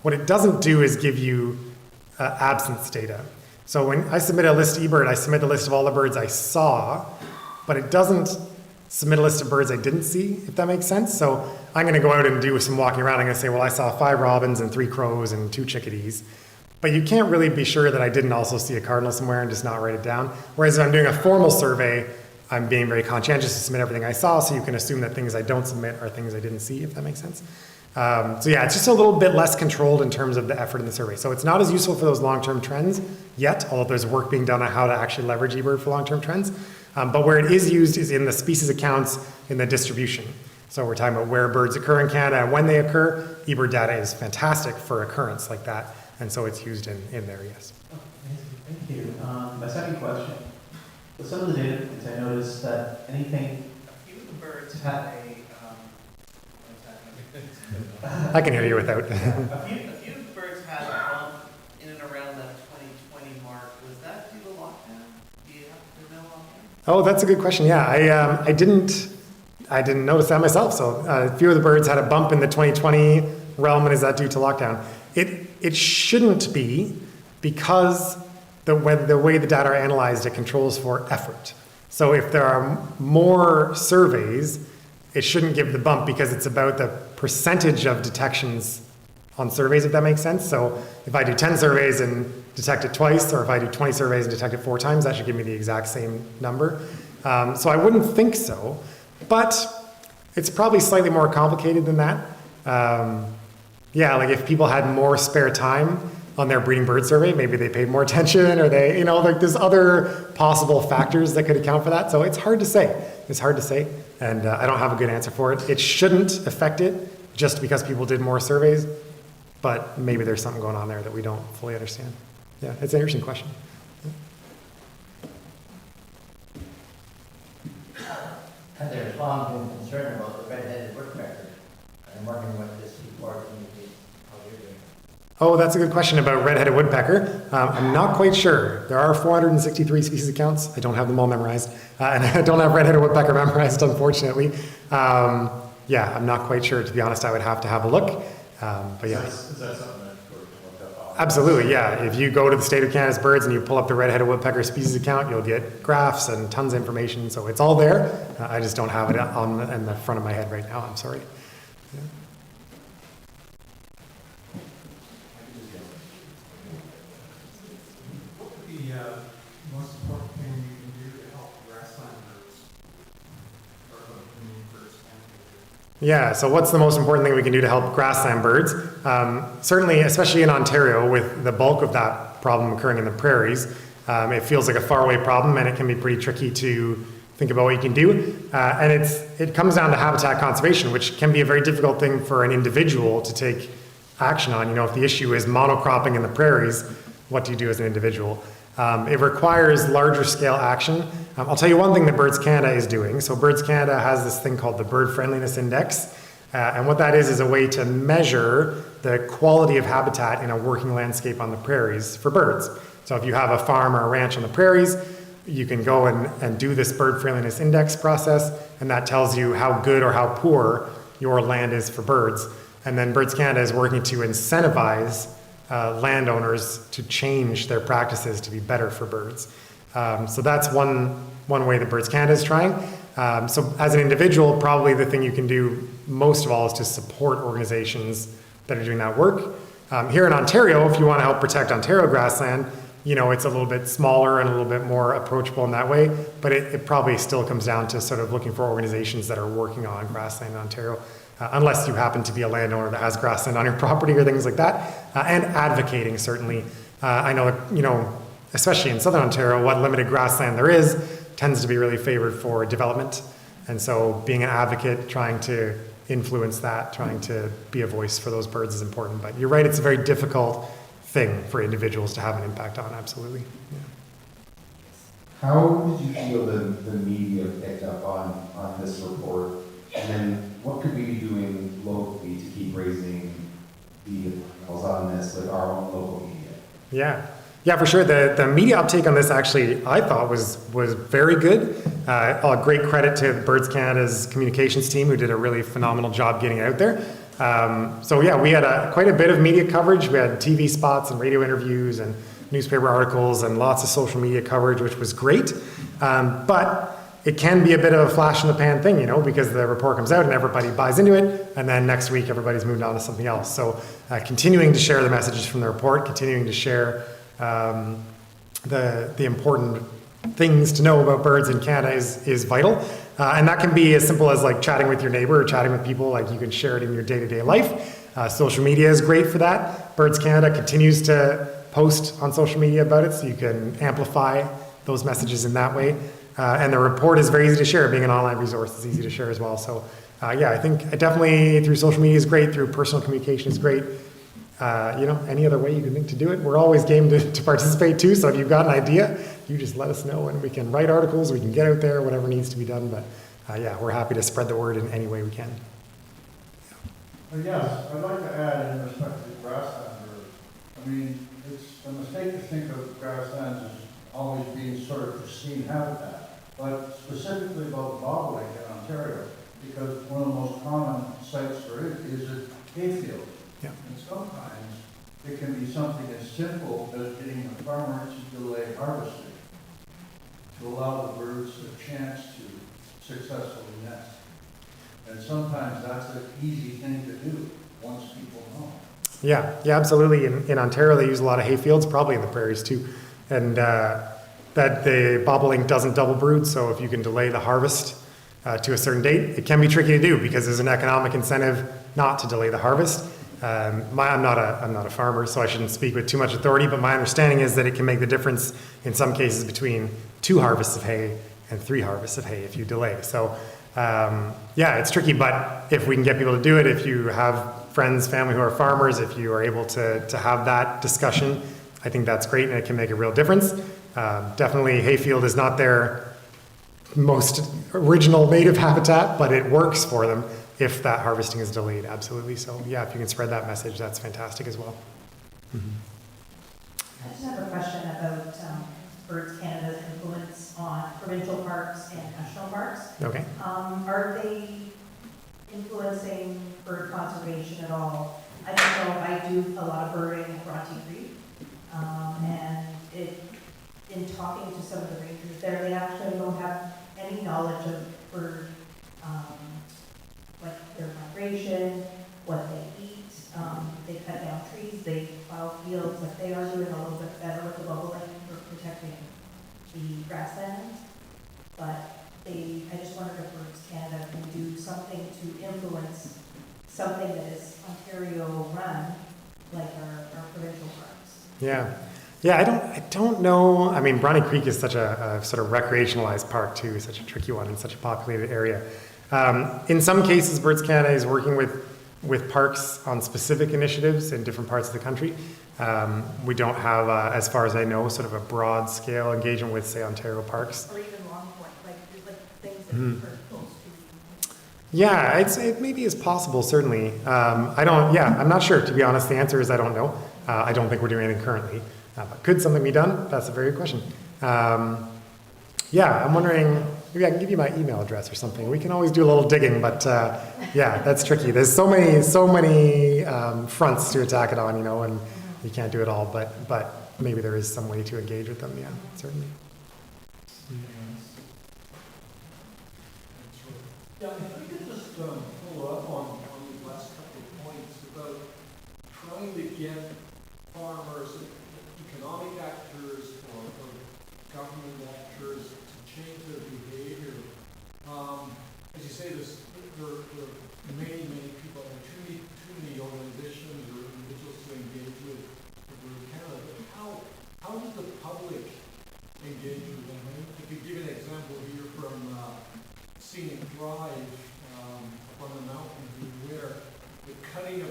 what it doesn't do is give you absence data. So when I submit a list to eBird, I submit a list of all the birds I saw, but it doesn't submit a list of birds I didn't see, if that makes sense. So I'm going to go out and do some walking around. I'm going to say, well, I saw 5 robins and 3 crows and 2 chickadees. But you can't really be sure that I didn't also see a cardinal somewhere and just not write it down. Whereas if I'm doing a formal survey, I'm being very conscientious to submit everything I saw, so you can assume that things I don't submit are things I didn't see, if that makes sense. So yeah, it's just a little bit less controlled in terms of the effort in the survey. So it's not as useful for those long-term trends yet, although there's work being done on how to actually leverage eBird for long-term trends. But where it is used is in the species accounts in the distribution. So we're talking about where birds occur in Canada and when they occur. eBird data is fantastic for occurrence like that, and so it's used in there, yes. Oh, amazing. Thank you. My second question, with some of the data points, I noticed that a few of the birds had a, I can hear you without. a few of the birds had a bump in and around that 2020 mark. Was that due to lockdown? Do you have to know lockdown? Oh, that's a good question. Yeah, I didn't notice that myself. So a few of the birds had a bump in the 2020 realm, and is that due to lockdown? It shouldn't be, because the way the data are analyzed, it controls for effort. So if there are more surveys, it shouldn't give the bump, because it's about the percentage of detections on surveys, if that makes sense. So if I do 10 surveys and detect it twice, or if I do 20 surveys and detect it 4 times, that should give me the exact same number. So I wouldn't think so, but it's probably slightly more complicated than that. Yeah, like if people had more spare time on their breeding bird survey, maybe they paid more attention, or they, like there's other possible factors that could account for that. So it's hard to say. It's hard to say, and I don't have a good answer for it. It shouldn't affect it just because people did more surveys, but maybe there's something going on there that we don't fully understand. Yeah, it's an interesting question. There's long been concern about the red-headed woodpecker. I'm wondering what this report indicates how you're doing. Oh, that's a good question about red-headed woodpecker. I'm not quite sure. There are 463 species accounts. I don't have them all memorized. And I don't have red-headed woodpecker memorized, unfortunately. Yeah, I'm not quite sure. To be honest, I would have to have a look. But yeah. Is that something that we're going to look up? Absolutely, yeah. If you go to the State of Canada's birds and you pull up the red-headed woodpecker species account, you'll get graphs and tons of information. So it's all there. I just don't have it in the front of my head right now. I'm sorry. Yeah. The most important thing you can do to help grassland birds or the Canadian birds and Yeah, so what's the most important thing we can do to help grassland birds? Certainly, especially in Ontario, with the bulk of that problem occurring in the prairies, it feels like a faraway problem, and it can be pretty tricky to think about what you can do. And it comes down to habitat conservation, which can be a very difficult thing for an individual to take action on. If the issue is monocropping in the prairies, what do you do as an individual? It requires larger scale action. I'll tell you one thing that Birds Canada is doing. So Birds Canada has this thing called the Bird Friendliness Index, And what that is a way to measure the quality of habitat in a working landscape on the prairies for birds. So if you have a farm or a ranch on the prairies, you can go and do this bird friendliness index process, and that tells you how good or how poor your land is for birds. And then Birds Canada is working to incentivize landowners to change their practices to be better for birds. So that's one way that Birds Canada is trying. So as an individual, probably the thing you can do most of all is to support organizations that are doing that work. Here in Ontario, if you want to help protect Ontario grassland, you know, it's a little bit smaller and a little bit more approachable in that way, but it probably still comes down to sort of looking for organizations that are working on grassland in Ontario, unless you happen to be a landowner that has grassland on your property or things like that, and advocating certainly. I know, you know, especially in Southern Ontario, what limited grassland there is tends to be really favored for development. And so being an advocate, trying to influence that, trying to be a voice for those birds is important. But you're right, it's a very difficult thing for individuals to have an impact on, absolutely. Yeah. How did you feel the media picked up on this report? And then what could we be doing locally to keep raising the awareness on this with our own local media? Yeah, for sure. The media uptake on this actually, I thought was very good. Great credit to Birds Canada's communications team, who did a really phenomenal job getting it out there. So yeah, we had quite a bit of media coverage. We had TV spots and radio interviews and newspaper articles and lots of social media coverage, which was great. But it can be a bit of a flash in the pan thing, you know, because the report comes out and everybody buys into it, and then next week everybody's moved on to something else. So continuing to share the messages from the report, continuing to share the important things to know about birds in Canada is vital. And that can be as simple as like chatting with your neighbor or chatting with people. Like you can share it in your day-to-day life. Social media is great for that. Birds Canada continues to post on social media about it, so you can amplify those messages in that way. And the report is very easy to share. Being an online resource, it's easy to share as well. So yeah, I think definitely through social media is great, through personal communication is great. You know, any other way you can think to do it. We're always game to participate too, so if you've got an idea, you just let us know and we can write articles, we can get out there, whatever needs to be done. But yeah, we're happy to spread the word in any way we can. Yes, I'd like to add in respect to grassland birds. I mean, it's a mistake to think of grasslands as always being sort of pristine habitat, but specifically about bobolink in Ontario, because one of the most common sites for it is a hayfield. Yeah. And sometimes it can be something as simple as getting a farmer to delay harvesting to allow the birds a chance to successfully nest. And sometimes that's an easy thing to do once people know. Yeah, absolutely. In Ontario, they use a lot of hay fields, probably in the prairies too. And that the bobolink doesn't double brood, so if you can delay the harvest to a certain date, it can be tricky to do because there's an economic incentive not to delay the harvest. I'm not a farmer, so I shouldn't speak with too much authority, but my understanding is that it can make the difference in some cases between 2 harvests of hay and 3 harvests of hay if you delay. So yeah, it's tricky, but if we can get people to do it, if you have friends, family who are farmers, if you are able to have that discussion, I think that's great and it can make a real difference. Definitely hayfield is not their most original native habitat, but it works for them if that harvesting is delayed, absolutely. So yeah, if you can spread that message, that's fantastic as well. Mm-hmm. I just have a question about Birds Canada's influence on provincial parks and national parks. Okay. Are they influencing bird conservation at all? I don't know, I do a lot of birding at Bronte Creek, and in talking to some of the rangers there, they actually don't have any knowledge of bird, like their migration, what they eat. They cut down trees, they plow fields, like they are doing a little bit better with the bubbling for protecting the grasslands. But I just wondered if Birds Canada can do something to influence something that is Ontario run, like our provincial parks. Yeah. Yeah, I don't know. I mean, Bronte Creek is such a sort of recreationalized park too, such a tricky one in such a populated area. In some cases, Birds Canada is working with parks on specific initiatives in different parts of the country. We don't have, as far as I know, sort of a broad scale engagement with, say, Ontario parks. Or even Long Point, like things that are close to. Yeah, I'd say it maybe is possible, certainly. I'm not sure, to be honest. The answer is I don't know. I don't think we're doing anything currently. But could something be done? That's a very good question. Yeah, I'm wondering, maybe I can give you my email address or something. We can always do a little digging, but yeah, that's tricky. There's so many fronts to attack it on, and you can't do it all, but maybe there is some way to engage with them, yeah, certainly. Yeah, if we could just follow up on the last couple of points about trying to get farmers, economic actors, or government actors to change their behavior. As you say, there are many people, and too many organizations or individuals to engage with Rural Canada. But how does the public engage with them? I could give an example here from Scenic Drive up on the mountain where the cutting of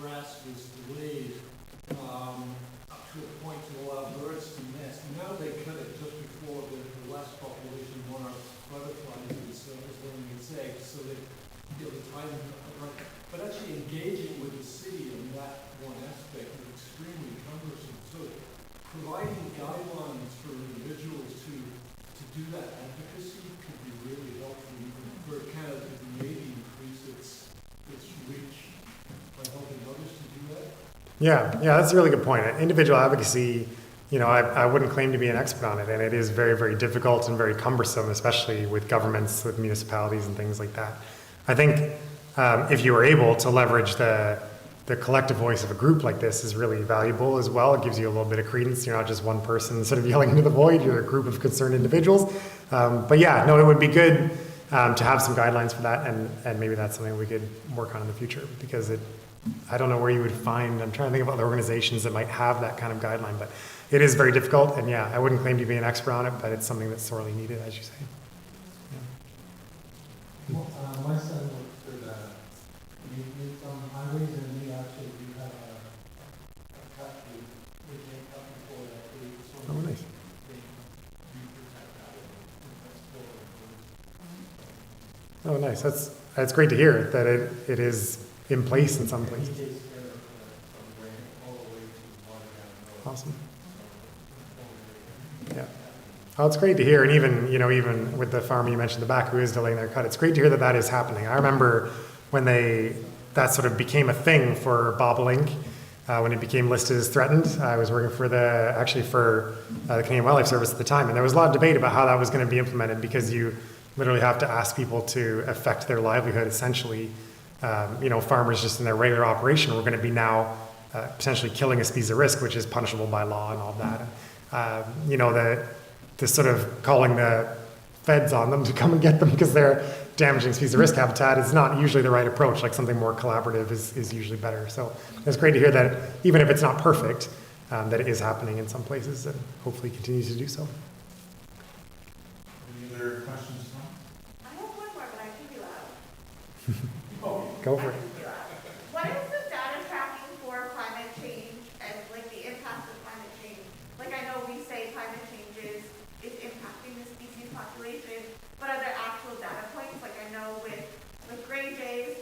grass was delayed up to a point to allow birds to nest. Now they cut it just before the last population monarch butterflies is laying its eggs, so they the time right. But actually engaging with the city in that one aspect is extremely cumbersome. So providing guidelines for individuals to do that advocacy could be really helpful, even for Canada to maybe increase its reach by helping others to do that. Yeah, that's a really good point. Individual advocacy, I wouldn't claim to be an expert on it, and it is very, very difficult and very cumbersome, especially with governments, with municipalities and things like that. I think if you were able to leverage the collective voice of a group like this is really valuable as well. It gives you a little bit of credence. You're not just one person sort of yelling into the void, you're a group of concerned individuals. But yeah, no, it would be good to have some guidelines for that, and maybe that's something we could work on in the future, because I don't know where you would find, I'm trying to think of other organizations that might have that kind of guideline, but it is very difficult, and yeah, I wouldn't claim to be an expert on it, but it's something that's sorely needed, as you say. Well, my son works for the maintenance on highways, and we actually do have a cut we can't cut before that. Oh, nice. We protect that one. Oh, nice. That's great to hear that it is in place in some places. He takes care of from Grant all the way to Waterdown Road. Awesome. Yeah. Oh, it's great to hear, and even with the farmer you mentioned in the back who is delaying their cut, it's great to hear that is happening. I remember when that sort of became a thing for bobolink, when it became listed as threatened. I was working for the Canadian Wildlife Service at the time, and there was a lot of debate about how that was going to be implemented, because you literally have to ask people to affect their livelihood, essentially. Farmers just in their regular operation were going to be now potentially killing a species of risk, which is punishable by law and all that. The sort of calling the feds on them to come and get them because they're damaging species of risk habitat is not usually the right approach. Like, something more collaborative is usually better. So it's great to hear that, even if it's not perfect, that it is happening in some places, and hopefully continues to do so. Any other questions, Tom? I have one more, but I can be loud. Go for it. What is the data tracking for climate change and the impact of climate change? I know we say climate change is impacting the species population, but are there actual data points? I know with gray jays,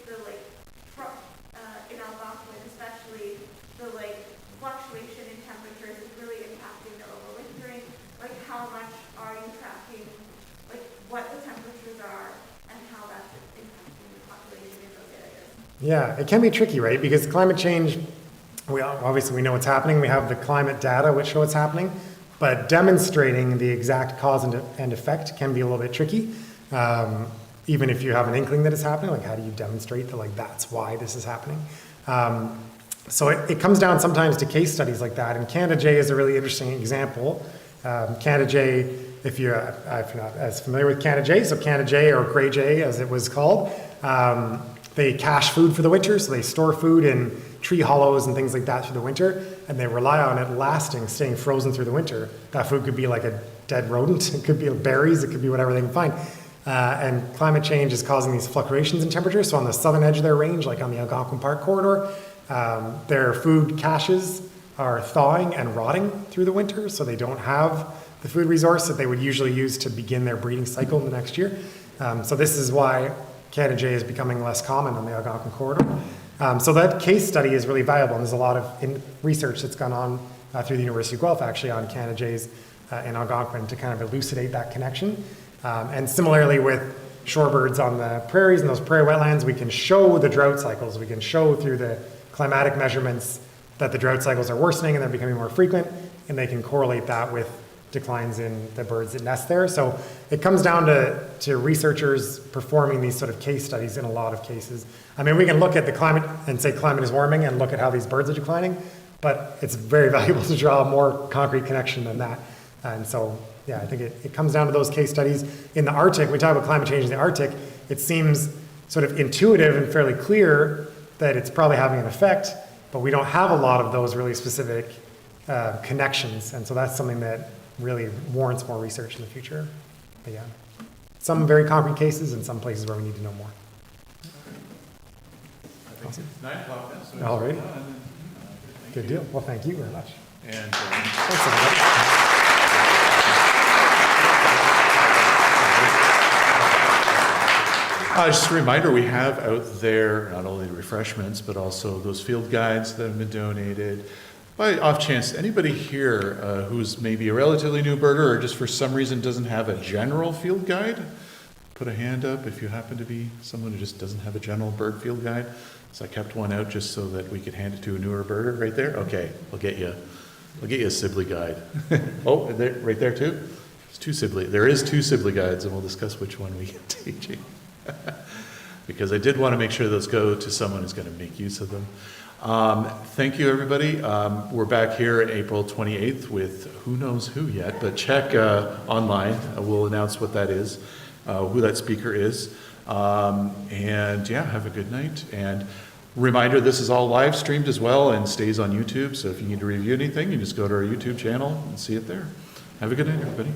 in Algonquin especially, the fluctuation in temperatures is really impacting the overwintering. How much are you tracking, what the temperatures are and how that's impacting the population in those areas? Yeah, it can be tricky, right? Because climate change, we know what's happening. We have the climate data which show what's happening, but demonstrating the exact cause and effect can be a little bit tricky. Even if you have an inkling that it's happening, how do you demonstrate that that's why this is happening? So it comes down sometimes to case studies like that, and Canada Jay is a really interesting example. Canada Jay, if you're not as familiar with Canada Jay, so Canada Jay, or Grey Jay as it was called, they cache food for the winter, so they store food in tree hollows and things like that through the winter, and they rely on it staying frozen through the winter. That food could be like a dead rodent, it could be berries, it could be whatever they can find. And climate change is causing these fluctuations in temperature. So on the southern edge of their range, like on the Algonquin Park corridor, their food caches are thawing and rotting through the winter, so they don't have the food resource that they would usually use to begin their breeding cycle in the next year. So this is why Canada jay is becoming less common on the Algonquin corridor. So that case study is really valuable, and there's a lot of research that's gone on through the University of Guelph actually on Canada jays in Algonquin to kind of elucidate that connection. And similarly with shorebirds on the prairies and those prairie wetlands, we can show the drought cycles. We can show through the climatic measurements that the drought cycles are worsening and they're becoming more frequent, and they can correlate that with declines in the birds that nest there. So it comes down to researchers performing these sort of case studies in a lot of cases. I mean, we can look at the climate and say climate is warming and look at how these birds are declining, but it's very valuable to draw a more concrete connection than that. And so, yeah, I think it comes down to those case studies. In the Arctic, we talk about climate change in the Arctic, it seems sort of intuitive and fairly clear that it's probably having an effect, but we don't have a lot of those really specific connections. And so that's something that really warrants more research in the future. But yeah, some very concrete cases and some places where we need to know more. Awesome. 9 o'clock now, so it's All right. done, and, Good deal. Well, thank you very much. And Thanks, everybody. just a reminder, we have out there not only the refreshments, but also those field guides that have been donated. By off chance, anybody here who's maybe a relatively new birder or just for some reason doesn't have a general field guide? Put a hand up if you happen to be someone who just doesn't have a general bird field guide. So I kept one out just so that we could hand it to a newer birder right there. Okay, I'll get you a Sibley guide. Oh, right there too? There is two Sibley guides, and we'll discuss which one we get teaching. Because I did want to make sure those go to someone who's going to make use of them. Thank you, everybody. We're back here April 28th with who knows who yet, but check online. We'll announce what that is, who that speaker is. And yeah, have a good night. And reminder, this is all live streamed as well and stays on YouTube. So if you need to review anything, you just go to our YouTube channel and see it there. Have a good night, everybody.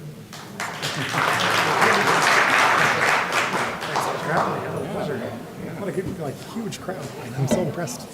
What a good, huge crowd. I'm so impressed.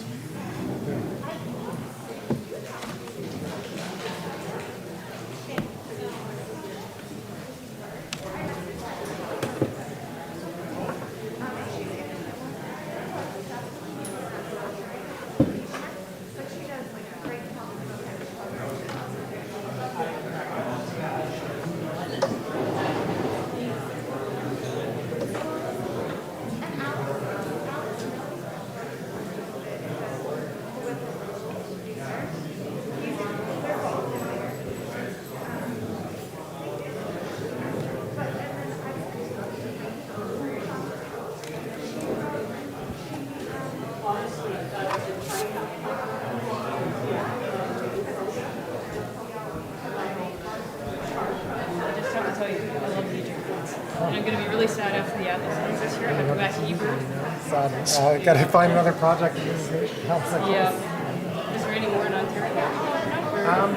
I'm going to be really sad after the Atlas ends this year. I have to go back to eBird. Sad. Got to find another project. Yeah. Is there any more in Ontario?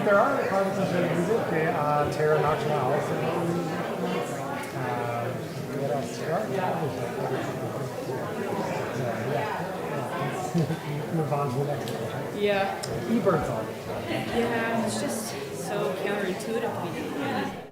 There are projects in music. Terra Nocturnalis. What else? Move on to the next project. Yeah. eBird's on. Yeah, it's just so counterintuitive to me.